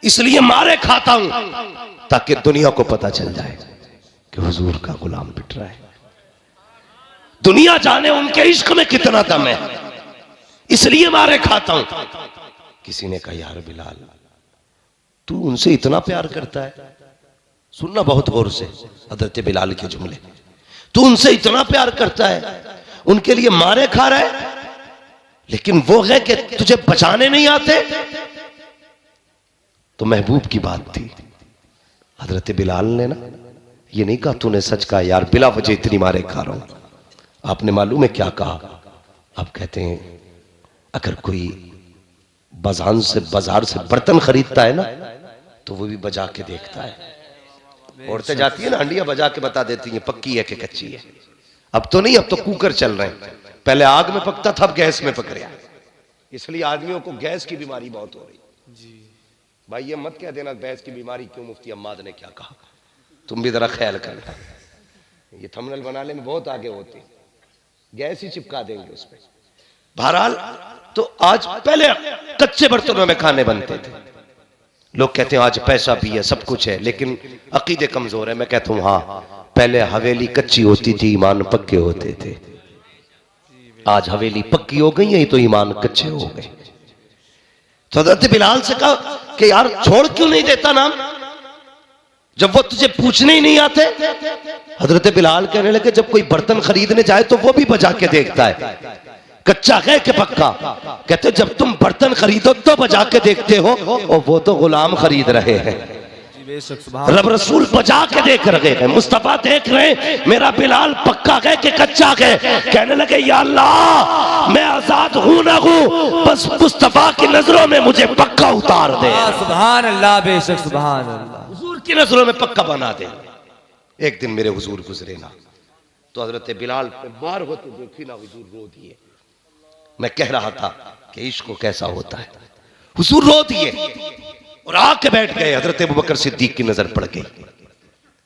इसलिए मारे खाता हूं ताकि दुनिया को पता चल जाए कि हुजूर का गुलाम पिट रहा है। दुनिया जाने उनके इश्क में कितना दम है, इसलिए मारे खाता हूं। किसी ने कहा यार बिलाल तू उनसे इतना प्यार करता है। सुनना बहुत गौर से हजरत बिलाल के जुमले। तू उनसे इतना प्यार करता है, उनके लिए मारे खा रहा है, लेकिन वो है कि तुझे बचाने नहीं आते। तो महबूब की बात थी। हजरत बिलाल ने ना ये नहीं कहा तूने सच कहा यार, बिला वजह इतनी मारे खा रहा हूं। आपने मालूम है क्या कहा? आप कहते हैं अगर कोई बाजार से बर्तन खरीदता है ना, तो वो भी बजा के देखता है। औरतें जाती है ना, हंडियां बजा के बता देती हैं पक्की है कि कच्ची है। अब तो नहीं, अब तो कुकर चल रहे हैं। पहले आग में पकता था, अब गैस में पक रहा। इसलिए आदमियों को गैस की बीमारी बहुत हो रही। भाई ये मत कह देना गैस की बीमारी क्यों, मुफ्ती अम्माद ने क्या कहा, तुम भी जरा ख्याल करना। ये थंबनेल बनाने में बहुत आगे होते, गैस ही चिपका देंगे उस पर। बहरहाल तो आज पहले कच्चे बर्तनों में खाने बनते थे। लोग कहते हैं आज पैसा भी है, सब कुछ है, लेकिन अकीदे कमजोर है। मैं कहता हूं हाँ, पहले हवेली कच्ची होती थी, ईमान पक्के होते थे। आज हवेली पक्की हो गई है तो ईमान कच्चे हो गए। तो हजरत बिलाल से कहा कि यार छोड़ क्यों नहीं देता नाम, जब वो तुझे पूछने ही नहीं आते। हजरत बिलाल कहने लगे जब कोई बर्तन खरीदने जाए तो वो भी बजा के देखता है कच्चा है कि पक्का। कहते जब तुम बर्तन खरीदो तो बजा के देखते हो, और वो तो गुलाम खरीद रहे हैं। रब रसूल बजा के देख रहे हैं, मुस्तफा देख रहे हैं मेरा बिलाल पक्का है कि कच्चा है। कहने लगे या अल्लाह मैं आजाद हूं ना हूं, बस मुस्तफा की नजरों में मुझे पक्का उतार दे। सुभान अल्लाह, बेशक सुभान अल्लाह, हुजूर की नजरों में पक्का बना दे। एक दिन मेरे हुजूर गुजरे ना, तो हजरत बिलाल पे मार होते देखी ना, हुजूर रो दिए। मैं कह रहा था कि इश्क कैसा होता है, हुजूर रो दिए और आके बैठ गए। हजरत अबू बकर सिद्दीक की नजर पड़ गई,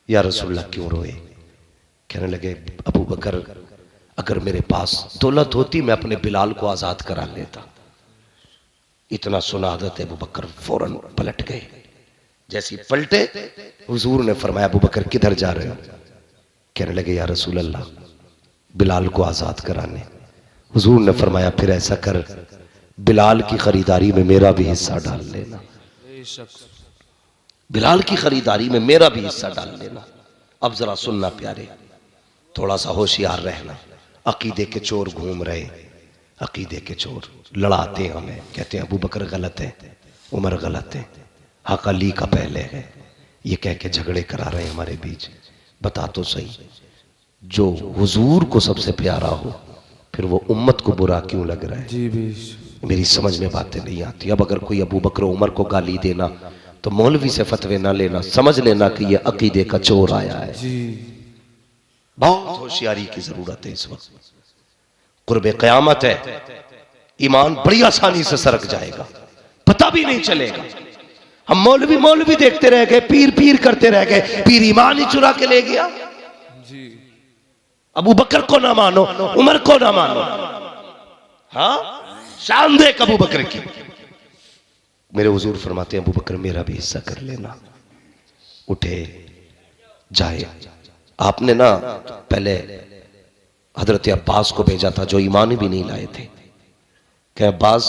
या रसूलल्लाह क्यों रोए? कहने लगे अबू बकर अगर मेरे पास दौलत होती मैं अपने बिलाल को आजाद करा लेता। इतना सुना हजरत अबू बकर फौरन पलट गए। जैसे पलटे हुजूर ने फरमाया अबू बकर किधर जा रहे हो? कहने लगे या रसूलल्लाह बिलाल को आजाद कराने। हुजूर ने फरमाया फिर ऐसा कर, बिलाल की खरीदारी में मेरा भी हिस्सा डाल लेना। बिलाल की खरीदारी में मेरा भी हिस्सा डाल लेना। अब जरा सुनना प्यारे, थोड़ा सा होशियार रहना। अकीदे के चोर घूम रहे, अकीदे के चोर लड़ाते हैं हमें, कहते हैं अबू बकर गलत है, उमर गलत है, हक अली का पहले है, ये कह के झगड़े करा रहे हैं हमारे बीच। बता तो सही, जो हुजूर को सबसे प्यारा हो फिर वो उम्मत को बुरा क्यों लग रहा है? जी मेरी समझ में बातें नहीं आती। अब अगर कोई अबू बकर उमर को गाली देना तो मौलवी से फतवे ना लेना, समझ लेना कि ये अकीदे का चोर आया है। बहुत होशियारी की जरूरत है इस वक्त। कुर्बे क़यामत है, ईमान बड़ी आसानी से सरक जाएगा, पता भी नहीं चलेगा। हम मौलवी मौलवी देखते रह गए, पीर पीर करते रह गए, पीर ईमान ही चुरा के ले गया। अबू बकर को ना मानो, उमर को ना मानो। हाँ, शान देख अबू बकर की। मेरे हुजूर फरमाते हैं अबू बकर मेरा भी हिस्सा कर लेना। उठे जाए। आपने ना पहले हजरत अब्बास को भेजा था जो ईमान भी नहीं लाए थे। क्या अब्बास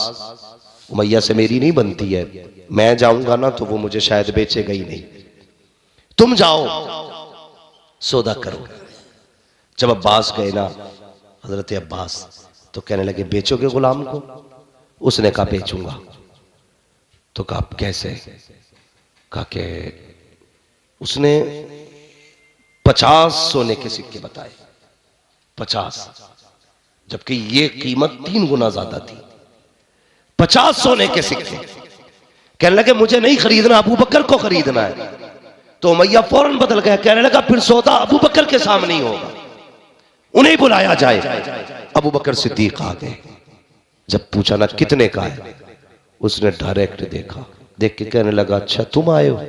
उमैया से मेरी नहीं बनती है, मैं जाऊंगा ना तो वो मुझे शायद बेचेगा ही नहीं, तुम जाओ सौदा करो। जब अब्बास गए ना हजरत अब्बास, तो कहने लगे बेचोगे गुलाम को? उसने कहा बेचूंगा। तो कहा कैसे? कहा कि उसने 50 सोने के सिक्के बताए, 50, जबकि ये कीमत 3 गुना ज्यादा थी। 50 सोने के सिक्के। कहने लगे मुझे नहीं खरीदना, अबू बकर को खरीदना है। तो उमैया फौरन बदल गया, कहने लगा फिर सौदा अबू बकर के सामने ही होगा, उन्हें बुलाया जाए। अबू बकर सिद्दीक आ गए। जब पूछा ना कितने का है, उसने डायरेक्ट देखा, देख के कहने लगा अच्छा तुम आए हो?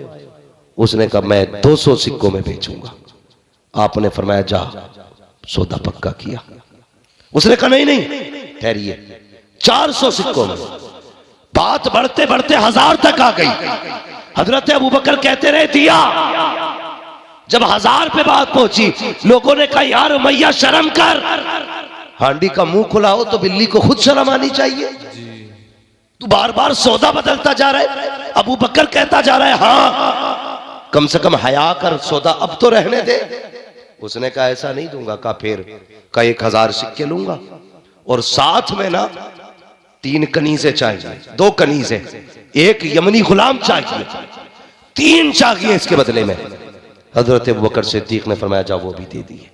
उसने कहा मैं 200 सिक्कों में बेचूंगा। आपने फरमाया जा, सौदा पक्का किया। उसने कहा नहीं नहीं ठहरिए, 400 सिक्कों में। बात बढ़ते बढ़ते 1000 तक आ गई। हजरत अबू बकर कहते रहे दिया। जब 1000 पे बात पहुंची, लोगों ने कहा यार उमैया शर्म कर, हांडी का मुंह खुला हो तो बिल्ली को खुद शर्म आनी चाहिए। तू बार बार सौदा बदलता जा रहा है। अबू बकर कहता जा रहा है हाँ कम से कम हया कर, सौदा अब तो रहने दे। उसने कहा ऐसा नहीं दूंगा। कहा फिर? का 1000 सिक्के लूंगा और साथ में ना 3 कनीज़ें चाहिए, 2 कनीज़ें, 1 यमनी गुलाम चाहिए, 3 चाहिए इसके बदले में। हजरत अबू बकर सिद्दीक ने फरमाया जाओ वो भी दे दिए।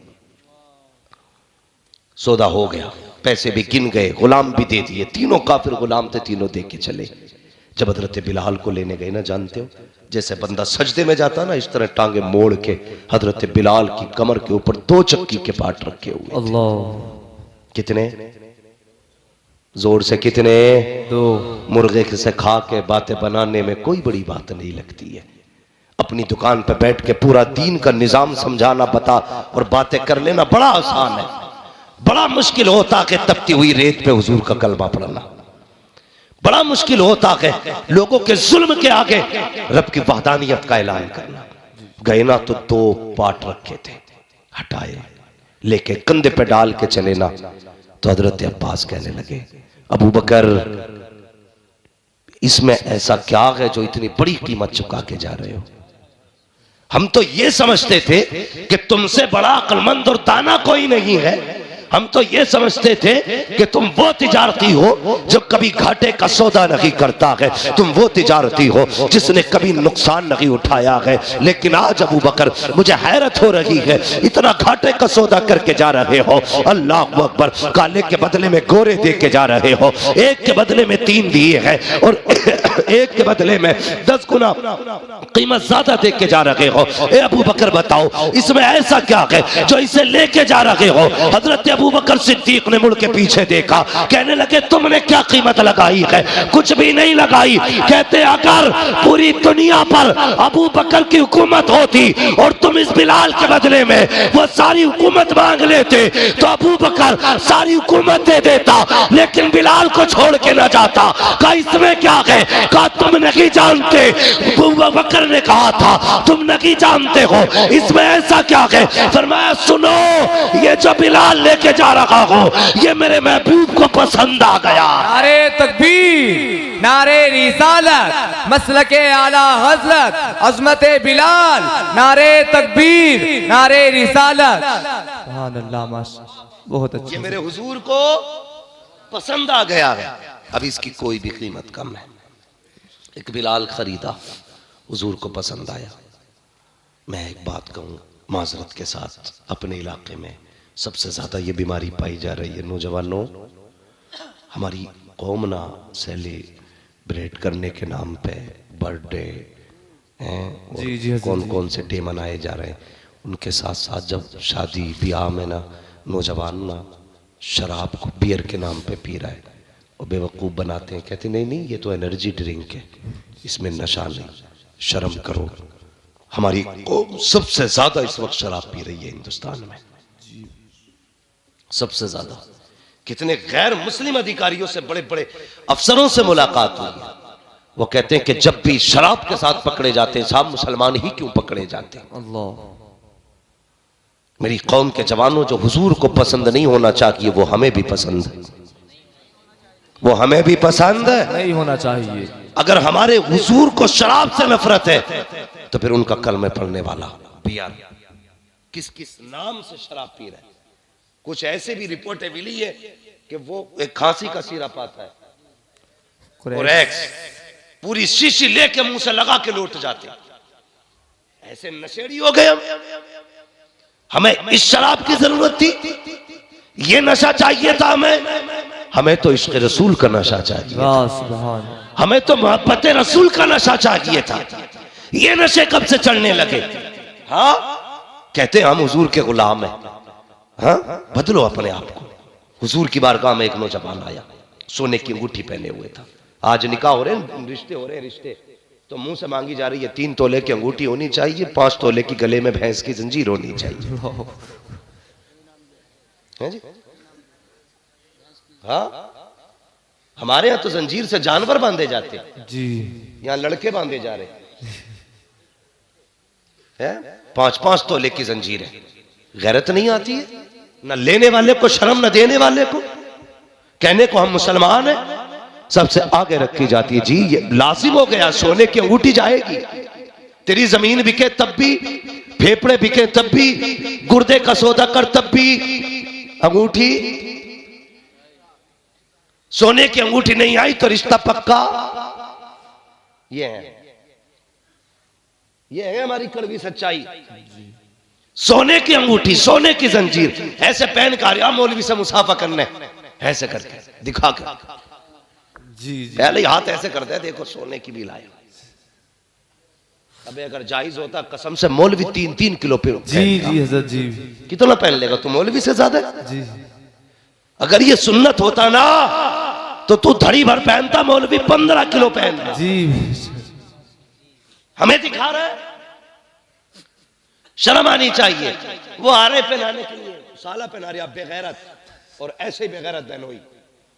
सौदा हो गया, पैसे भी गिन गए, गुलाम भी दे दिए। तीनों काफिर गुलाम थे, तीनों दे के चले। जब हजरत बिलाल को लेने गए ना, जानते हो जैसे बंदा सजदे में जाता ना, इस तरह टांगे मोड़ के हजरत बिलाल की कमर के ऊपर 2 चक्की के पाट रखे हुए। अल्लाह! कितने जोर से? कितने? 2। मुर्गे से खा के बातें बनाने में कोई बड़ी बात नहीं लगती है। अपनी दुकान पे बैठ के पूरा दीन का निजाम समझाना बता और बातें कर लेना बड़ा आसान है। बड़ा मुश्किल होता कि तपती हुई रेत पे हुजूर का कलमा पढ़ना। बड़ा मुश्किल होता है लोगों के जुल्म के आगे रब की वहदानियत का ऐलान करना। गए ना तो 2 पाट रखे थे, हटाए, लेके कंधे पे डाल के चले ना। तो हजरत अब्बास कहने लगे अबू बकर इसमें ऐसा क्या है जो इतनी बड़ी कीमत चुका के जा रहे हो? हम तो ये समझते थे कि तुमसे बड़ा अक्लमंद और दाना कोई नहीं है। हम तो ये समझते थे कि तुम वो तिजारती हो जो कभी घाटे का सौदा नहीं करता है, तुम वो तिजारती हो जिसने कभी नुकसान नहीं उठाया है। लेकिन आज अबू बकर मुझे हैरत हो रही है, इतना घाटे का सौदा करके जा रहे हो। अल्लाह अकबर! काले के बदले में गोरे दे के जा रहे हो, 1 के बदले में 3 दिए हैं और 1 के बदले में 10 गुना कीमत ज्यादा दे के जा रहे हो। ए अबू बकर बताओ इसमें ऐसा क्या है जो इसे लेके जा रहे हो? हजरत अबू बकर सिद्दीक ने मुड़ के पीछे देखा, कहने लगे तुमने क्या कीमत लगाई है? कुछ भी नहीं लगाई। कहते अगर पूरी दुनिया पर अबू बकर की हुकूमत होती और तुम इस बिलाल के बदले में वो सारी हुकूमत मांग लेते तो अबू बकर सारी हुकूमत दे देता, लेकिन बिलाल को छोड़ के ना जाता। कहा इसमें क्या है? कहा तुम नहीं जानते। अबू बकर ने कहा था तुम नहीं जानते हो, इसमें ऐसा क्या है? फरमाया सुनो, ये जो बिलाल लेके जा रहा हो ये मेरे महबूब को पसंद आ गया। नारे तकबीर, नारे रिसालत, मसलके आला हजरत, अज़मते बिलाल, नारे तकबीर, नारे रिसालत। सुभान अल्लाह, माशाअल्लाह, बहुत अच्छा। ये मेरे हुजूर को पसंद आ गया है। अब इसकी कोई भी कीमत कम है। एक बिलाल खरीदा, हुजूर को पसंद आया। मैं एक बात कहूँ माजरत के साथ, अपने इलाके में सबसे ज्यादा ये बीमारी पाई जा रही है। नौजवानों, हमारी कौम ना सेलिब्रेट करने के नाम पे बर्थडे हैं, कौन कौन से डे मनाए जा रहे हैं, उनके साथ साथ जब शादी ब्याह में ना नौजवान ना शराब को बियर के नाम पे पी रहा है और बेवकूफ़ बनाते हैं, कहते नहीं नहीं ये तो एनर्जी ड्रिंक है, इसमें नशा नहीं, शर्म करो। हमारी कौम सबसे ज्यादा इस वक्त शराब पी रही है हिंदुस्तान में, सबसे ज्यादा। कितने गैर मुस्लिम अधिकारियों से, बड़े बड़े अफसरों से मुलाकात हुई है, वो कहते हैं कि जब भी शराब के साथ पकड़े जाते हैं साहब मुसलमान ही क्यों पकड़े जाते हैं। अल्लाह! मेरी कौम के जवानों, जो हुजूर को पसंद नहीं होना चाहिए वो हमें भी पसंद है, वो हमें भी पसंद है, नहीं होना चाहिए। अगर हमारे हुजूर को शराब से नफरत है तो फिर उनका कलमे पढ़ने वाला बियार किस किस नाम से शराब पी रहा है। कुछ ऐसे भी रिपोर्टें मिली है कि वो एक खांसी का सिरप आता है, कोरेक्स, पूरी शीशी लेके मुंह से लगा के लौट जाते। ऐसे नशेड़ी हो गए हम। हमें इस शराब की जरूरत थी? ये नशा चाहिए था हमें तो इश्क रसूल का नशा चाहिए था, हमें तो मोहब्बत रसूल का नशा चाहिए था। ये नशे कब से चढ़ने लगे? हाँ, कहते हम हुजूर के गुलाम हैं। हाँ, बदलो अपने आप को। हुजूर की बारगाह में एक नौजवान आया, सोने की अंगूठी पहने हुए था। आज निकाह हो रहे हैं, रिश्ते हो रहे हैं, रिश्ते तो मुंह से मांगी जा रही है 3 तोले की अंगूठी होनी चाहिए, 5 तोले की गले में भैंस की जंजीर होनी चाहिए। है जी? हाँ, हमारे यहाँ तो जंजीर से जानवर बांधे जाते जी, यहाँ लड़के बांधे जा रहे हैं। 5-5 तोले की जंजीर है। गैरत नहीं आती है न लेने वाले को, शर्म न देने वाले को। कहने को हम मुसलमान हैं, सबसे आगे रखी जाती है। जी ये लाजिम हो गया, सोने की अंगूठी जाएगी। तेरी जमीन बिके तब भी, फेफड़े बिके तब भी, गुर्दे का सौदा कर तब भी, अंगूठी, सोने की अंगूठी नहीं आई तो रिश्ता पक्का। ये है हमारी कड़वी सच्चाई। सोने की अंगूठी, सोने की जंजीर, ऐसे पहन कर मौलवी से मुसाफा करने, ऐसे करके दिखा कर, जी पहले हाथ ऐसे करते हैं, देखो सोने की भी लाया। अबे अगर जायज होता कसम से मौलवी 3-3 किलो पे जी जी हजरत जी। कितना पहन लेगा तू मौलवी से ज्यादा? जी अगर ये सुन्नत होता ना तो तू धड़ी भर पहनता, मौलवी 15 किलो पहनता। जी हमें दिखा रहा है, शर्म आनी चाहिए। वो आ रहे पहनाने के लिए, साला पहना रही, आप बेगैरत, और ऐसे ही बेगैरत बहनोई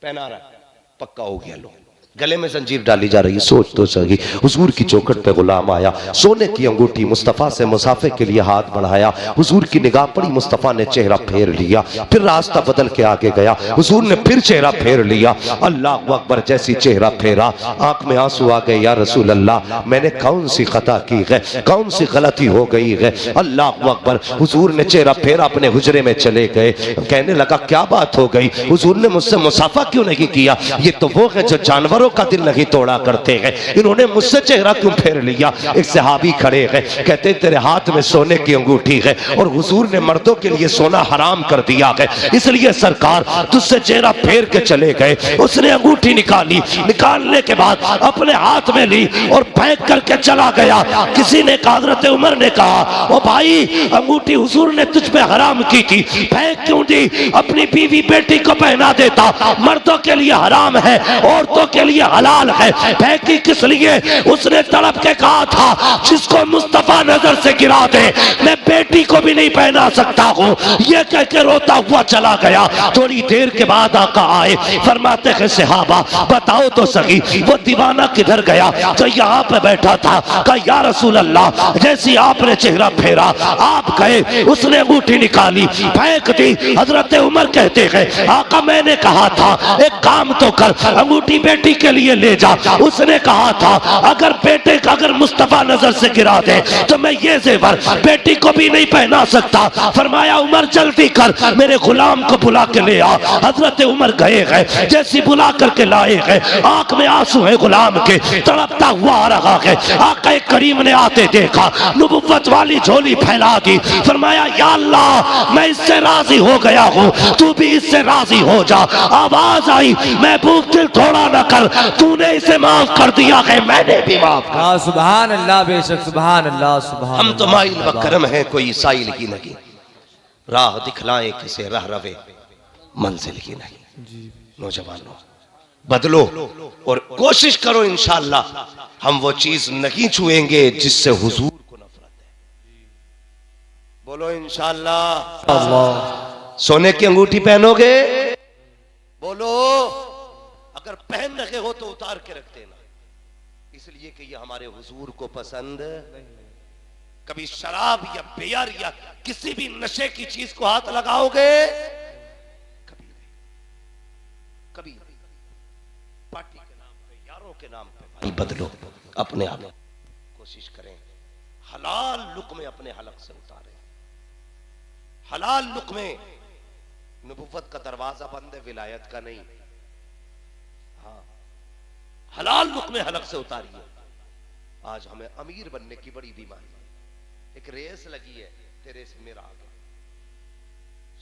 पहना रहा है, पक्का हो गया। लो गले में जंजीर डाली जा रही है, सोच तो सही। हुजूर की चौखट पे गुलाम आया, सोने की अंगूठी, मुस्तफ़ा से मुसाफे के लिए हाथ बढ़ाया। हुजूर की निगाह पड़ी, मुस्तफ़ा ने चेहरा फेर लिया, फिर रास्ता बदल के आगे गया। हुजूर ने फिर चेहरा फेर लिया, अल्लाह अकबर, जैसी चेहरा फेरा आंख में आंसू आ गए। या रसूल अल्लाह, मैंने कौन सी खता की है, कौन सी गलती हो गई है? अल्लाह अकबर। हुजूर ने चेहरा फेरा, अपने हुजरे में चले गए। कहने लगा क्या बात हो गई? हुजूर ने मुझसे मुसाफा क्यों नहीं किया? ये तो वो है जो जानवरों का दिल नहीं तोड़ा करते हैं, इन्होंने मुझसे चेहरा क्यों फेर लिया? एक सहाबी खड़े हैं, कहते तेरे हाथ में सोने की अंगूठी है और हुजूर ने मर्दों के लिए सोना हराम कर दिया है, इसलिए सरकार तुझसे चेहरा फेर के चले गए। उसने अंगूठी निकाली, निकालने के बाद अपने हाथ में ली और फेंक करके चला गया। किसी ने कहा, हज़रत उमर ने कहा, ओ भाई अंगूठी हुजूर ने तुझ पे हराम की थी, फेंक क्यों दी? अपनी बीवी बेटी को पहना देता, मर्दों के लिए हराम है, औरतों के लिए हलाल है, फेंकी किस लिए? उसने तड़प के कहा था, जिसको मुस्तफा नजर से गिरा दे मैं बेटी को भी नहीं पहना सकता हूँ। ये कह के रोता हुआ चला गया। थोड़ी देर के बाद आका आए, फरमाते हैं सहाबा बताओ तो सही वो दीवाना किधर गया जो यहाँ पे बैठा था? कहा या रसूल अल्लाह, जैसी आपने चेहरा फेरा आप गए, उसने अंगूठी निकाली फेंक दी। हजरत उमर कहते हैं आका मैंने कहा था एक काम तो कर, अंगूठी बेटी के लिए ले जा। उसने कहा था अगर बेटे का अगर मुस्तफा नजर से गिरा दे तो मैं ये जेवर बेटी को भी नहीं पहना सकता। फरमाया उमर जल्दी कर, मेरे गुलाम को बुला के ले आ। हजरत उमर गए हैं, जैसी बुला करके लाए हैं, आंख में आंसू है गुलाम के, तड़पता हुआ आ रहा है। आका करीम ने आते देखा, नबुव्वत वाली झोली फैला दी। फरमाया या अल्लाह मैं इससे राजी हो गया हूँ, तू भी इससे राजी हो जा। आवाज आई, महबूब दिल थोड़ा न कर, तूने इसे माफ कर दिया है, मैंने भी माफ कर। सुभान अल्लाह, बेशक सुभान अल्लाह, सुभान। हम तो माइल बकरम है, कोई साइल की नहीं, राह दिखलाए किसे रह रवे मंजिल की नहीं। नौजवानों बदलो और कोशिश करो, इंशाअल्लाह हम वो चीज नहीं छुएंगे जिससे हुजूर को नफरत है। बोलो इंशाअल्लाह। सोने की अंगूठी पहनोगे? बोलो। अगर पहन रखे हो तो उतार के रख देना, इसलिए कि ये हमारे हुजूर को पसंद। कभी शराब या बियर या किसी भी नशे की चीज को हाथ लगाओगे? कभी नहीं, कभी नहीं। पार्टी के नाम पे, यारों के नाम पे भाई बदलो अपने आप। कोशिश करें हलाल लुक्मे अपने हलक से उतारें। हलाल लुक्मे, नबुव्वत का दरवाजा बंद है, विलायत का नहीं। हाँ, हलाल लुक्मे हलक से उतारिए। आज हमें अमीर बनने की बड़ी बीमारी, एक रेस लगी है, तेरे से मेरा आ गया।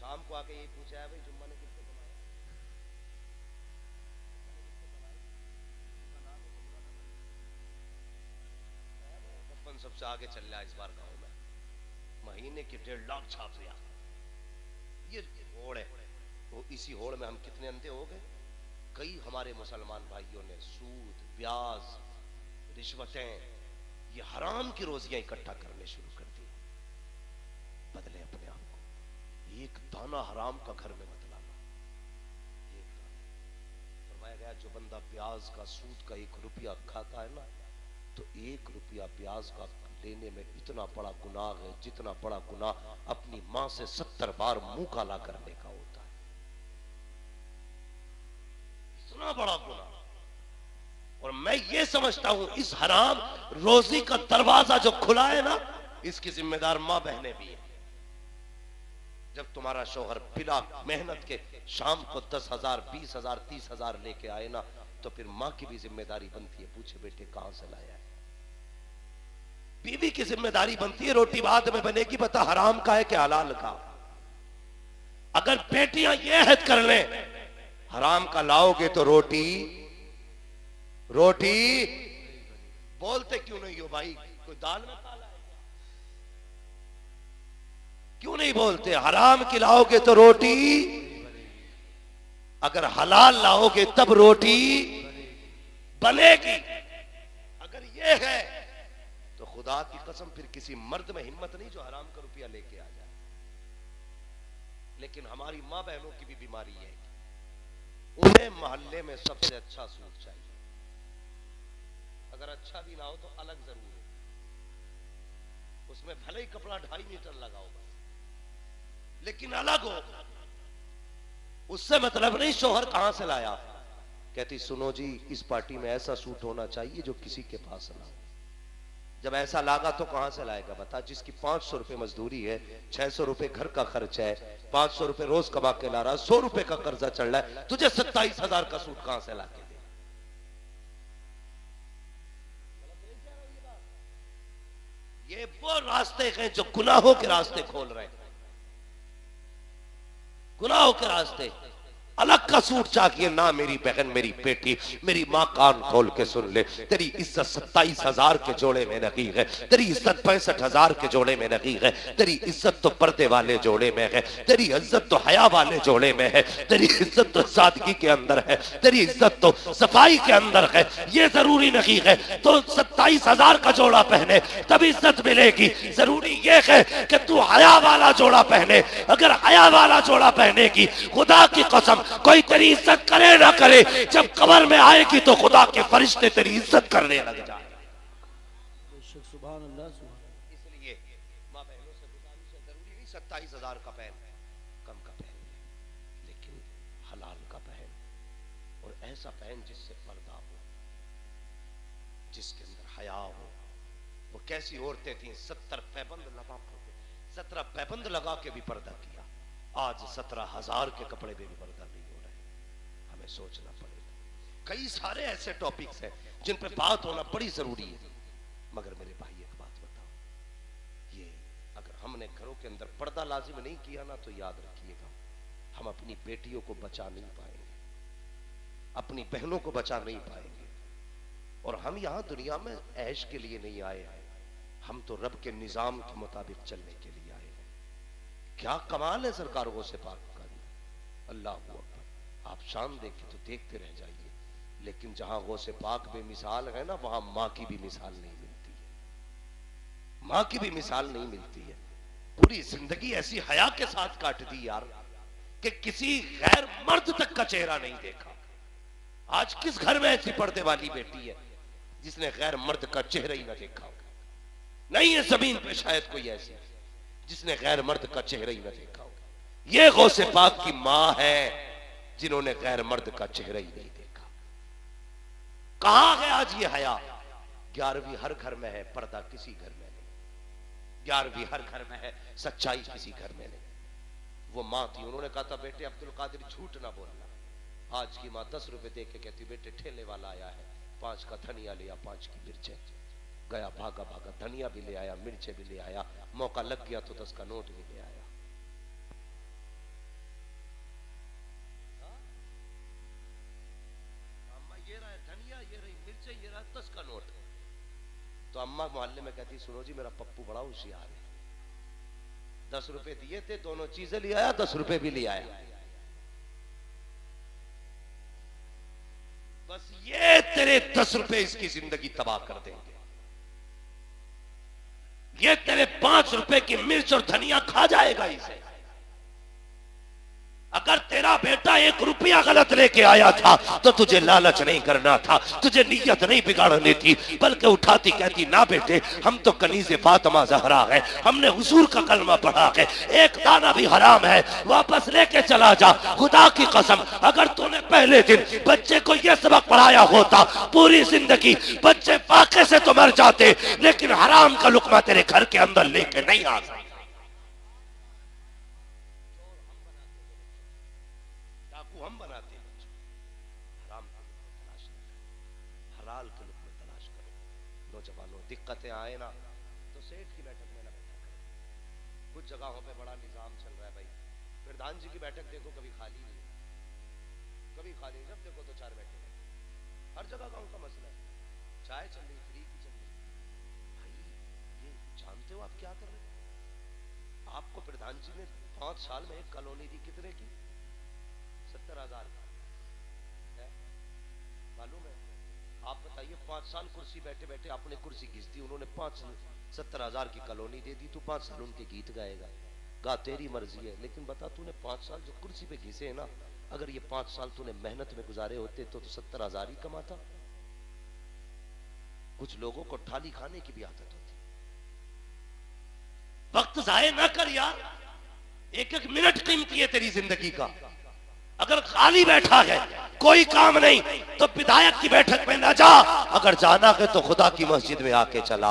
शाम को आके ये पूछा है भाई जुम्मा ने कितने कमाया? बचपन सबसे आगे चल रहा है इस बार गांव में, महीने के 1.5 लाख छाप दिया। ये होड़ है, वो इसी होड़ में हम कितने अंधे हो गए। कई हमारे मुसलमान भाइयों ने सूद, ब्याज, रिश्वतें, ये हराम की रोजियां इकट्ठा करने शुरू कर दी। बदले अपने आप को, एक दाना हराम का घर में मत लाना। एक दाना, फरमाया गया जो बंदा ब्याज का, सूद का 1 रुपया खाता है ना, तो 1 रुपया ब्याज का लेने में इतना बड़ा गुनाह है जितना बड़ा गुनाह अपनी मां से 70 बार मुंह काला करने का होता है। इतना बड़ा गुनाह। और मैं ये समझता हूं इस हराम रोजी का दरवाजा जो खुला है ना, इसकी जिम्मेदार मां बहनें भी है। जब तुम्हारा शौहर बिना मेहनत के शाम को 10,000, 20,000, 30,000 लेके आए ना, तो फिर मां की भी जिम्मेदारी बनती है, पूछे बेटे कहां से लाया है। बीवी की जिम्मेदारी बनती है, रोटी बाद में बनेगी, बता हराम का है कि हलाल का। अगर बेटियां ये हद कर लें हराम का लाओगे तो रोटी बोलते क्यों नहीं हो भाई, कोई दाल में काला है क्या? क्यों नहीं बोलते? हराम की लाओगे तो रोटी, अगर हलाल लाओगे तब रोटी बनेगी। अगर ये है तो खुदा की कसम फिर किसी मर्द में हिम्मत नहीं जो हराम का रुपया लेके आ जाए। लेकिन हमारी मां बहनों की भी बीमारी है, उन्हें मोहल्ले में सबसे अच्छा सूट चाहिए। अगर अच्छा भी ना हो तो अलग जरूर हो, उसमें भले ही कपड़ा 2.5 मीटर लगा होगा, लेकिन अलग हो। उससे मतलब नहीं शोहर कहां से लाया। कहती सुनो जी, इस पार्टी में ऐसा सूट होना चाहिए जो किसी के पास ना हो। जब ऐसा लागा तो कहां से लाएगा बता? जिसकी 500 रुपए मजदूरी है, 600 रुपए घर का खर्च है, 500 रुपए रोज कमा के ला रहा, 100 रुपए का कर्जा चढ़ रहा है, तुझे 27,000 का सूट कहां से ला के दे? ये वो रास्ते हैं जो गुनाहों के रास्ते खोल रहे हैं, गुनाहों के रास्ते। अलग का सूट चाहिए ना मेरी बहन, मेरी बेटी, मेरी माँ कान खोल के सुन ले, तेरी इज्जत 27,000 के जोड़े में नहीं है, तेरी इज्जत 65,000 के जोड़े में नहीं है, तेरी इज्जत तो पर्दे वाले जोड़े में है, तेरी इज्जत तो हया वाले जोड़े में है, तेरी इज्जत तो सादगी के अंदर है, तेरी इज्जत तो सफाई के अंदर है। ये जरूरी नहीं है तो 27,000 का जोड़ा पहने तब इज्जत मिलेगी। जरूरी ये है कि तू हया वाला जोड़ा पहने। अगर हया वाला जोड़ा पहनेगी, खुदा की कसम कोई तेरी इज्जत करे ना करे, जब कब्र में आएगी तो खुदा के फरिश्ते तेरी इज्जत करने लग जाए। इसलिए माँ बहनों से गुजारिश है, जरूरी नहीं 27,000 का पहन, कम का पहन, लेकिन हलाल का पहन, और ऐसा पहन जिससे पर्दा हो, जिसके अंदर हया हो। वो कैसी औरतें थी, 70 पैबंद लगा के भी पर्दा किया। आज 17,000 के कपड़े में भी पर्दा नहीं हो रहे। हमें सोचना पड़ेगा। कई सारे ऐसे टॉपिक्स हैं जिन पे बात होना बड़ी जरूरी है। मगर मेरे भाई एक बात बताओ, ये अगर हमने घरों के अंदर पर्दा लाजिम नहीं किया ना, तो याद रखिएगा हम अपनी बेटियों को बचा नहीं पाएंगे, अपनी बहनों को बचा नहीं पाएंगे। और हम यहां दुनिया में ऐश के लिए नहीं आए हैं, हम तो रब के निजाम के मुताबिक चलने के लिए आए हैं। क्या कमाल है सरकार गौसे पाक का, अल्लाह अकबर। आप शान देखे तो देखते रह जाइए। लेकिन जहां गौसे पाक बेमिसाल है ना, वहां मां की भी मिसाल नहीं मिलती है, मां की भी मिसाल नहीं मिलती है। पूरी जिंदगी ऐसी हया के साथ काट दी यार कि किसी गैर मर्द तक का चेहरा नहीं देखा। आज किस घर में ऐसी पर्दे वाली बेटी है जिसने गैर मर्द का चेहरा ही ना देखा होगा? नहीं है जमीन पे शायद कोई ऐसी जिसने गैर मर्द का चेहरा ही ना देखा होगा। ये गौसे पाक की मां है जिन्होंने गैर मर्द का चेहरा ही नहीं देखा। कहां है आज ये हया? 11वीं हर घर में है, पर्दा किसी घर में नहीं। 11वीं हर घर में है, सच्चाई किसी घर में नहीं। वो मां थी, उन्होंने कहा था बेटे अब्दुल कादिर झूठ ना बोलना। आज की मां 10 रुपए दे के कहती बेटे ठेले वाला आया है, 5 का धनिया लिया, 5 की मिर्चें। गया भागा भागा, धनिया भी ले आया, मिर्चें भी ले आया, मौका लग गया तो 10 का नोट भी ले आया। अम्मा ये रहा धनिया, ये रही मिर्चें, ये रहा 10 का नोट। तो अम्मा मोहल्ले में कहती सुनो जी मेरा पप्पू बड़ा होशियार है, 10 रुपए दिए थे, दोनों चीजें ले आया, 10 रुपए भी ले आया। बस ये तेरे 10 रुपए इसकी जिंदगी तबाह कर देंगे। ये तेरे 5 रुपए की मिर्च और धनिया खा जाएगा इसे। अगर तेरा बेटा 1 रुपया गलत लेके आया था तो तुझे लालच नहीं करना था, तुझे नीयत नहीं बिगाड़नी थी, बल्कि उठाती कहती ना बेटे हम तो कनीज़े फातिमा ज़हरा है, हमने हुजूर का कलमा पढ़ा है, एक दाना भी हराम है, वापस लेके चला जा। खुदा की कसम अगर तूने पहले दिन बच्चे को यह सबक पढ़ाया होता, पूरी जिंदगी बच्चे फाके से तो मर जाते, लेकिन हराम का लुकमा तेरे घर के अंदर लेके नहीं आ सकता। हम बनाते हैं बच्चों, हराम के लुक़्मे तलाश करो, हलाल के लुक़्मे तलाश करो। नौजवानों दिक्कतें आए ना तो सेठ की बैठक में ना बैठा करो। कुछ जगहों पे बड़ा निजाम चल रहा है भाई, प्रधान जी की बैठक देखो कभी खाली नहीं, कभी खाली, जब देखो तो 4 बैठे हैं, हर जगह का उनका मसला है, चाय चल रही, फ्री की चल रही। भाई ये जानते हो आप क्या कर रहे हो? आपको प्रधान जी ने 5 साल में एक कॉलोनी दी, कितने की? 70,000 मालूम है? आप बताइए 5 साल कुर्सी बैठे बैठे आपने कुर्सी घिस दी, उन्होंने 70,000 की कॉलोनी दे दी, तू 5 साल उनके गीत गाएगा? गा तेरी मर्जी है, लेकिन बता तूने 5 साल जो कुर्सी पे घिसे है ना, अगर ये 5 साल तूने मेहनत में गुजारे होते तो 70,000 ही कमाता। कुछ लोगों को थाली खाने की भी आदत होती। वक्त जाए ना कर यार, 1-1 मिनट कीमती है तेरी जिंदगी का। अगर खाली बैठा है कोई काम नहीं तो विधायक की बैठक में ना जा, अगर जाना है तो खुदा की मस्जिद में आके चला,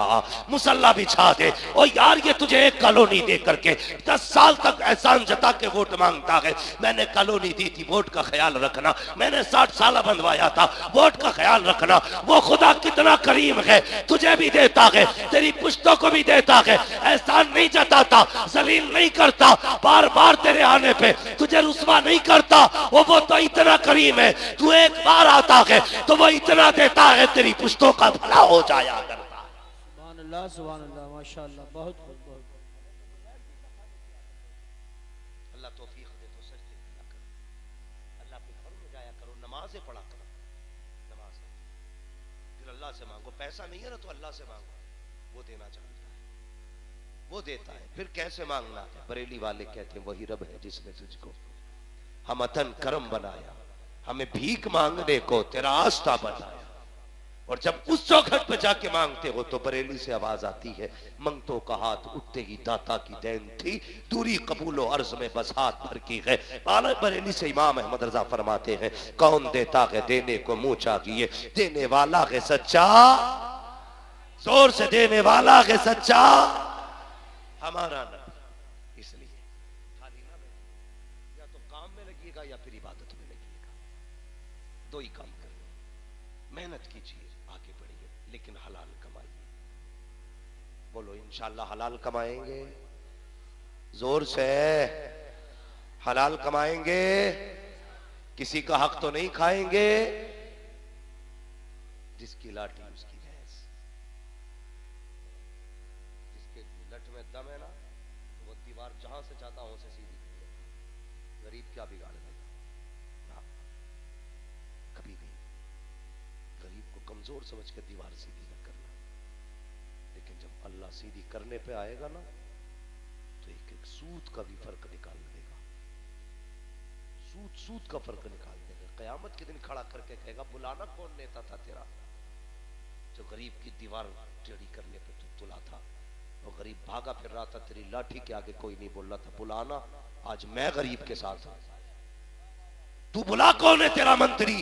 मुसल्ला बिछा दे। ओ यार ये तुझे एक कॉलोनी दे करके 10 साल तक एहसान जता के वोट मांगता है, मैंने कॉलोनी दी थी, वोट का ख्याल रखना, मैंने 60 साल बनवाया था, वोट का ख्याल रखना। वो खुदा कितना करीम है, तुझे भी देता है, तेरी पुश्तों को भी देता है, एहसान नहीं जताता, जलील नहीं करता, बार बार तेरे आने पे तुझे रुस्वा नहीं करता। वो तो इतना करीम है, तू एक बार आता है तो वो इतना देता है, तेरी पुश्तों का भला हो जाया करता। सुभान अल्लाह माशाअल्लाह, बहुत बहुत अल्लाह तौफीक दे तो सजदे किया करो, अल्लाह के घर में जाया करो, नमाजें पढ़ा करो, नमाज फिर अल्लाह से मांगो। पैसा नहीं है ना तो अल्लाह से मांगो, वो देना चाहता है, वो देता है। फिर कैसे मांगना है? बरेली वाले कहते हैं वही रब है जिसने तुझको हम अतन करम बनाया, हमें भीख मांगने को तेरा आस्था बनाया। और जब उस चौखट पे जाके मांगते हो तो बरेली से आवाज आती है, मंगतों का हाथ उठते ही दाता की देन थी, दूरी कबूलो अर्ज में बस हाथ भर की है। बाला बरेली से इमाम अहमद रजा फरमाते हैं, कौन देता है देने को मुंह चाहिए, देने वाला है सच्चा, जोर से देने वाला है सच्चा हमारा नबी। इसलिए खाली ना बैठो, या तो काम में लगिएगा या फिर इबादत में लगिएगा, 2 ही काम करिए। मेहनत कीजिए, आगे बढ़िए, लेकिन हलाल कमाइए। बोलो इंशाल्लाह हलाल कमाएंगे, जोर से हलाल कमाएंगे, किसी का हक तो नहीं खाएंगे। जिसकी लाठी उसकी भैंस, जिसके लठ में दम है ना तो वो दीवार जहां से चाहता वहां से सीधी कर लेगा। गरीब क्या बिगाड़ देगा ना, कभी भी गरीब को कमजोर समझ के दीवार सीधी न करना। लेकिन जब अल्लाह सीधी करने पे आएगा ना तो एक एक सूद का भी फर्क निकाल देगा, सूद का फर्क निकाल देगा। कयामत के दिन खड़ा करके कहेगा, बुलाना कौन नेता था तेरा जो गरीब की दीवार टेढ़ी करने पे तू तुला था, और गरीब भागा फिर रहा था, तेरी लाठी के आगे कोई नहीं बोल रहा था, बुलाना, आज मैं गरीब के साथ हूं, तू बुला कौन है तेरा मंत्री।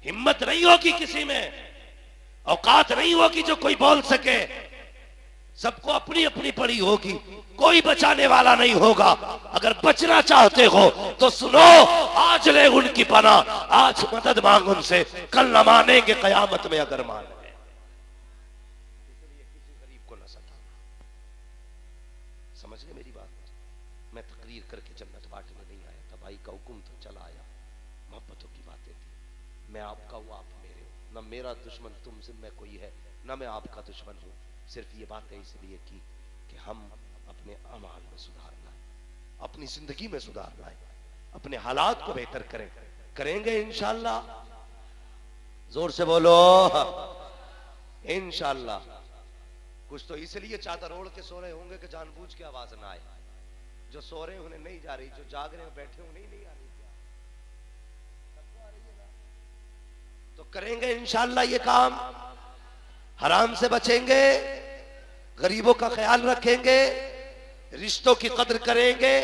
हिम्मत नहीं होगी किसी में, औकात नहीं होगी जो कोई बोल सके, सबको अपनी अपनी पड़ी होगी, कोई बचाने वाला नहीं होगा। अगर बचना चाहते हो तो सुनो, आज ले उनकी पनाह, आज मदद मांग उनसे, कल न मानेंगे कयामत में अगर मान गए। इसलिए किसी गरीब को न सताना। समझ गए मेरी बात? मैं तकरीर करके जन्नत बांटने नहीं आया था, भाई का हुक्म तो चला आया, मोहब्बतों की बातें थी। मैं आपका हूं, आप मेरे हो, न मेरा दुश्मन तुमसे में कोई है, न मैं आपका दुश्मन हूं। सिर्फ ये बात है इसलिए की कि हम अपने अमाल में सुधार लाए, अपनी जिंदगी में सुधार लाए, अपने हालात को बेहतर करें, करेंगे इंशाल्लाह। जोर से बोलो इंशाल्लाह। कुछ तो इसलिए चादर ओढ़ के सो रहे होंगे कि जानबूझ के आवाज ना आए, जो सो रहे हैं उन्हें नहीं जा रही, जो जाग रहे हैं बैठे उन्हें नहीं आ रही, क्या सबको आ रही है ना? तो करेंगे इंशाअल्लाह ये काम, हराम से बचेंगे, गरीबों का ख्याल रखेंगे, रिश्तों की कदर करेंगे,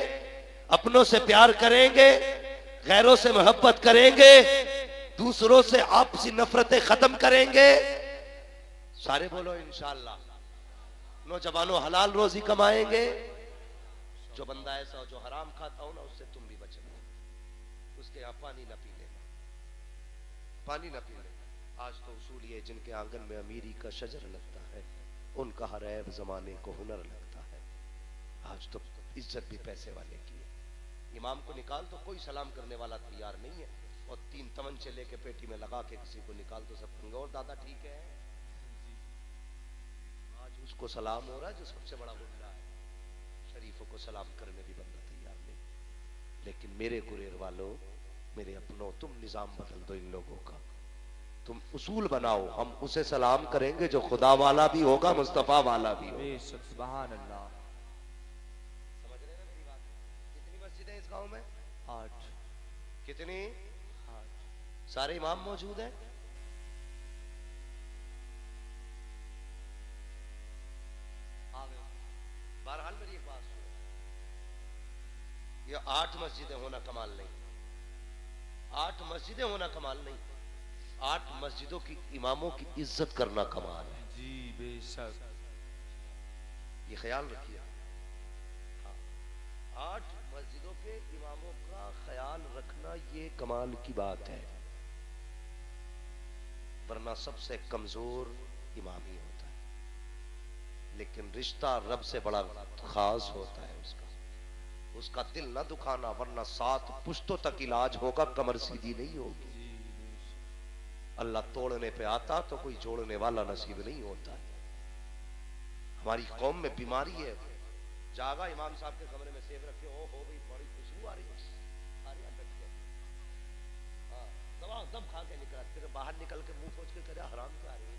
अपनों से प्यार करेंगे, गैरों से मोहब्बत करेंगे, दूसरों से आपसी नफरतें खत्म करेंगे। सारे बोलो इंशाअल्लाह। नौजवानों हलाल रोजी कमाएंगे। जो बंदा ऐसा हो जो हराम खाता हो ना, उससे तुम भी बचना, उसके यहाँ पानी ना पी लेना, पानी ना पी लेना। आज तो उसूल ये, जिनके आंगन में अमीरी का शजर लगता है उनका हर ऐब जमाने को हुनर लगता है। आज तो इज्जत भी पैसे वाले की है। इमाम को निकाल तो कोई सलाम करने वाला तैयार नहीं है, और 3 तमंचे लेके पेटी में लगा के किसी को निकाल तो सब कहेंगे और दादा ठीक है। आज उसको सलाम हो रहा है जो सबसे बड़ा गुंडा है, शरीफों को सलाम करने भी बंदा तैयार नहीं। लेकिन मेरे गुरेर वालों, मेरे अपनों, तुम निजाम बदल दो इन लोगों का, तुम उसूल बनाओ। हम उसे सलाम करेंगे जो खुदा वाला भी होगा, मुस्तफा वाला भी होगा। सुभान अल्लाह। समझ रहे ना मेरी बात? कितनी मस्जिदें इस गांव में? 8। कितनी? 8। सारे इमाम मौजूद हैं? बहरहाल मेरी एक बात सुनो, ये 8 मस्जिदें होना कमाल नहीं, 8 मस्जिदें होना कमाल नहीं, 8 मस्जिदों की इमामों की इज्जत करना कमाल है। जी बेशक, ये ख्याल रखिए। हाँ, 8 मस्जिदों के इमामों का ख्याल रखना ये कमाल की बात है, वरना सबसे कमजोर इमाम ही होता है। लेकिन रिश्ता रब से बड़ा खास होता है उसका दिल न दुखाना, वरना 7 पुश्तों तक इलाज होगा, कमर सीधी नहीं होगी। अल्लाह तोड़ने पे आता तो कोई जोड़ने वाला नसीब नहीं होता है। हमारी कौम में बीमारी है, जागा इमाम साहब के कमरे में सेब रखे, ओ हो भाई बड़ी खुशबू आ रही है, हाँ, दवा दम खा के निकला, फिर बाहर निकल के मुंह सोच के करे हराम क्या आ रही है,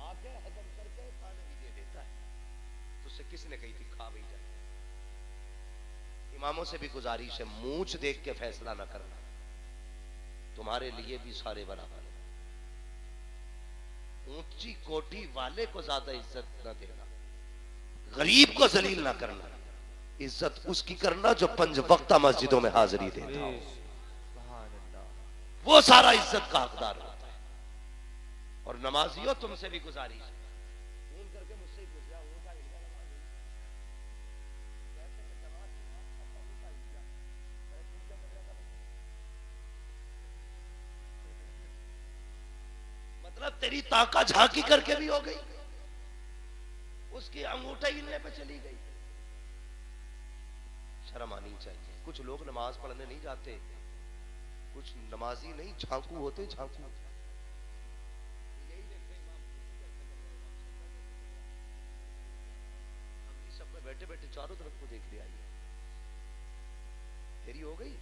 आके हजम करके खाने भी दे देता है, तो उससे किसने कही थी खा भी जाए। इमामों से भी गुजारिश है, मूंछ देख के फैसला ना करना, तुम्हारे लिए भी सारे बराबर है। ऊंची कोठी वाले को ज्यादा इज्जत न देना, गरीब को जलील ना करना, इज्जत उसकी करना जो 5 वक्ता मस्जिदों में हाजिरी देता हो, वो सारा इज्जत का हकदार होता है। और नमाजियों तुमसे भी गुजारिश है, फोन करके मुझसे पूछ रहा हूं का इंडिया नमाज मतलब तेरी ताका झांकी करके भी हो गई, उसकी अंगूठा हिलने पे चली गई। शर्म आनी चाहिए। कुछ लोग नमाज पढ़ने नहीं जाते, कुछ नमाजी नहीं झांकू होते, झांकू। बैठे बैठे चारों तरफ को देख लिया, तेरी हो गई।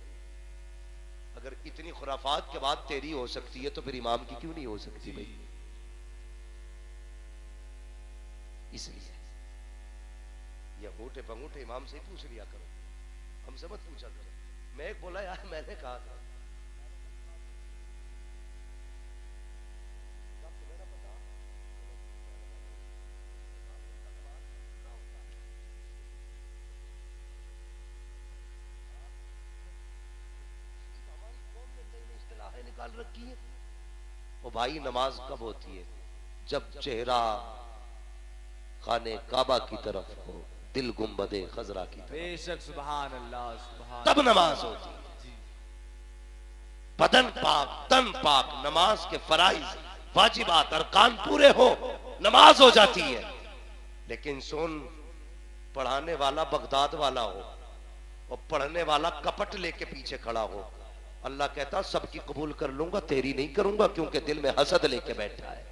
अगर इतनी खुराफात के बाद तेरी हो सकती है तो फिर इमाम की क्यों नहीं हो सकती भाई? इसलिए ये अंगूठे पंगूठे इमाम से ही पूछ लिया करो, हमसे मत पूछा करो। मैं एक बोला यार, मैंने कहा था निकाल रखी है। ओ भाई, नमाज कब होती है? जब चेहरा खाने काबा की तरफ हो, दिल गुंबदे खजरा की तरफ। बेशक, सुभान अल्लाह, सुभान, तब नमाज होती है। बदन पाक, तन पाक, नमाज के फराइज वाजिबात अरकान पूरे हो, नमाज हो जाती है। लेकिन सुन, पढ़ाने वाला बगदाद वाला हो और पढ़ने वाला कपट लेके पीछे खड़ा हो, अल्लाह कहता सबकी कबूल कर लूंगा, तेरी नहीं करूंगा, क्योंकि दिल में हसद लेके बैठा है।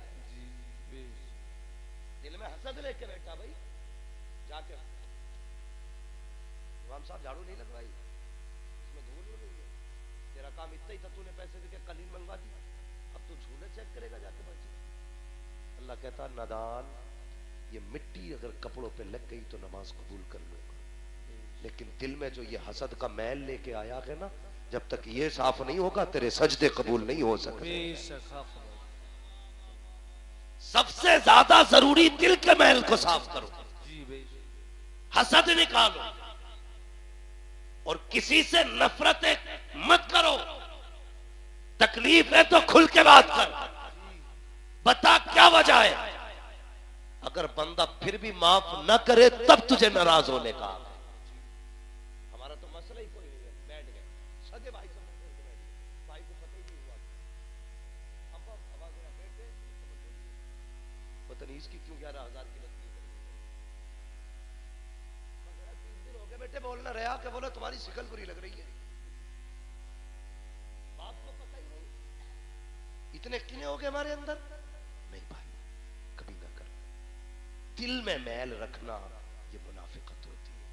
दिल में हसद लेके बैठा भाई। जाके इमाम साहब झाड़ू नहीं लगवाई, इसमें धूल नहीं है, तेरा काम इतना ही था, तूने पैसे देके कलीन मंगवा दी, अब तू झूले चेक करेगा जाके बच्चे। अल्लाह कहता नादान, ये मिट्टी अगर कपड़ों पे लग गई तो नमाज कबूल कर लूंगा, लेकिन दिल में जो ये हसद का मैल लेके आया है ना, जब तक ये साफ नहीं होगा तेरे सजदे कबूल नहीं हो सकते। बेशक हक बात। सबसे ज्यादा जरूरी दिल के मैल को साफ करो, जी बेशक। हसद निकालो और किसी से नफरत मत करो। तकलीफ है तो खुल के बात कर, बता क्या वजह है। अगर बंदा फिर भी माफ न करे तब तुझे नाराज होने का। हमारा तो मसला ही कोई नहीं है, बैठ गए सगे भाई से भाई को पता ही नहीं हुआ। अब बेटे पता नहीं इसकी क्यों 11,000 की लगती है। 3 दिन हो गए बेटे बोलना रहा कि बोलो तुम्हारी शिकल बुरी लग रही है। बाप को पता ही नहीं, इतने किने हो गए हमारे अंदर। नहीं भाई कभी ना कर। दिल में मैल रखना ये मुनाफिकत होती है।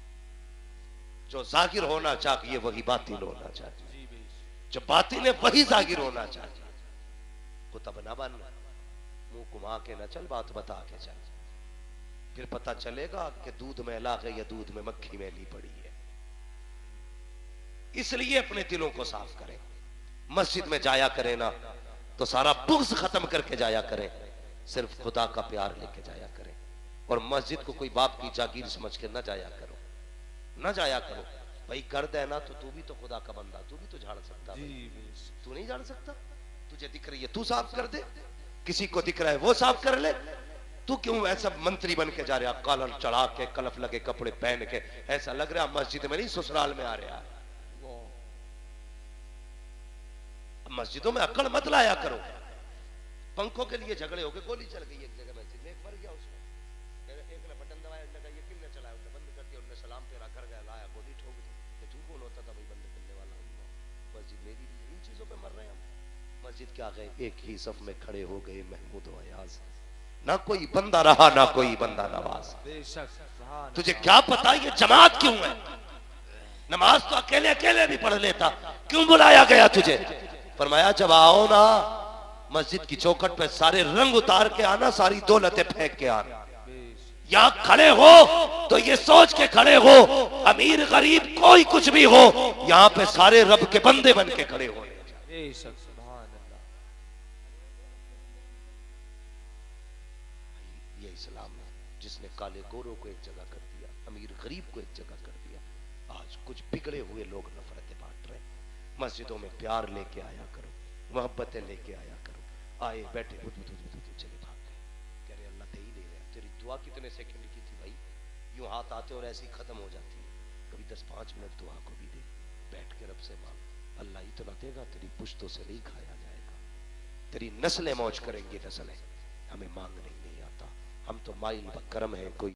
जो जाहिर होना चाहिए वही बातिल होना चाहिए, जी बेशक। जो बातिल है वही जाहिर होना चाहिए। कुतब ना बन, मुंह घुमा के न चल, बात बता के चल, फिर पता चलेगा कि दूध मैला है या दूध में मक्खी मैली पड़ी है। इसलिए अपने दिलों को साफ करें। मस्जिद में जाया करें ना तो सारा बुग़्ज़ खत्म करके जाया करें, सिर्फ खुदा का प्यार लेके जाया करें। और मस्जिद को कोई बाप की जागीर समझ के ना जाया करो, ना जाया करो। भाई गर्द है ना तो तू भी तो खुदा का बंदा, तू भी तो झाड़ सकता है। जी बेशक। तू नहीं झाड़ सकता? तुझे दिख रही है तू साफ कर दे, किसी को दिख रहा है वो साफ कर ले। तू क्यों ऐसा मंत्री बन के जा रहा, कॉलर चढ़ा के कलफ लगे कपड़े पहन के, ऐसा लग रहा मस्जिद में नहीं ससुराल में आ रहा है। मस्जिदों में अकड़ मत लाया करो। पंखों के लिए झगड़े हो गए, गोली चल गई एक जगह मस्जिद में, एक मर गया उसमें, एक ने बटन दबाया, ये किसने चलाया, उन्होंने बंद कर दिया, उन्होंने सलाम फेरा कर गया, लाया गोली ठोक दी। तो तू कौन होता था भाई बंद करने वाला? मस्जिद मेरी, इन चीजों पे मर रहे हैं हम। मस्जिद क्या गए, एक ही सफ में खड़े हो गए महमूद व अयाज, ना कोई बंदा रहा ना कोई बंदा नवाज। बेशक। तुझे क्या पता ये जमात क्यों है? नमाज तो अकेले अकेले भी पढ़ लेता, क्यों बुलाया गया तुझे? फरमाया जब आओ ना मस्जिद की चौखट पे सारे रंग उतार के आना, सारी दौलतें फेंक के आना। यहां खड़े हो तो ये सोच के खड़े हो, अमीर गरीब कोई कुछ भी हो, यहां पे सारे रब के बंदे बन के खड़े हो। बेशक। सुभान अल्लाह। ये इस्लाम है जिसने काले गोरों को एक जगह कर दिया, अमीर गरीब को एक जगह कर दिया। आज कुछ बिगड़े हुए लोग नफरतें बांट रहे हैं। मस्जिदों में प्यार लेके आया करो, मोहब्बतें लेके आया करो। आए बैठे चले भाग गए, कह रहे अल्लाह दे ही नहीं रहा। तेरी दुआ कितने सेकंड की थी भाई, यूं हाथ आते और ऐसी खत्म हो जाती है। कभी 10-5 मिनट दुआ को भी दे, बैठ के रब से मांग। अल्लाह इतना देगा तेरी पुश्तों से नहीं खाया जाएगा, तेरी नस्लें मौज करेंगी। नस्लें हमें मांगने नहीं आता, हम तो माइल बकरम है, कोई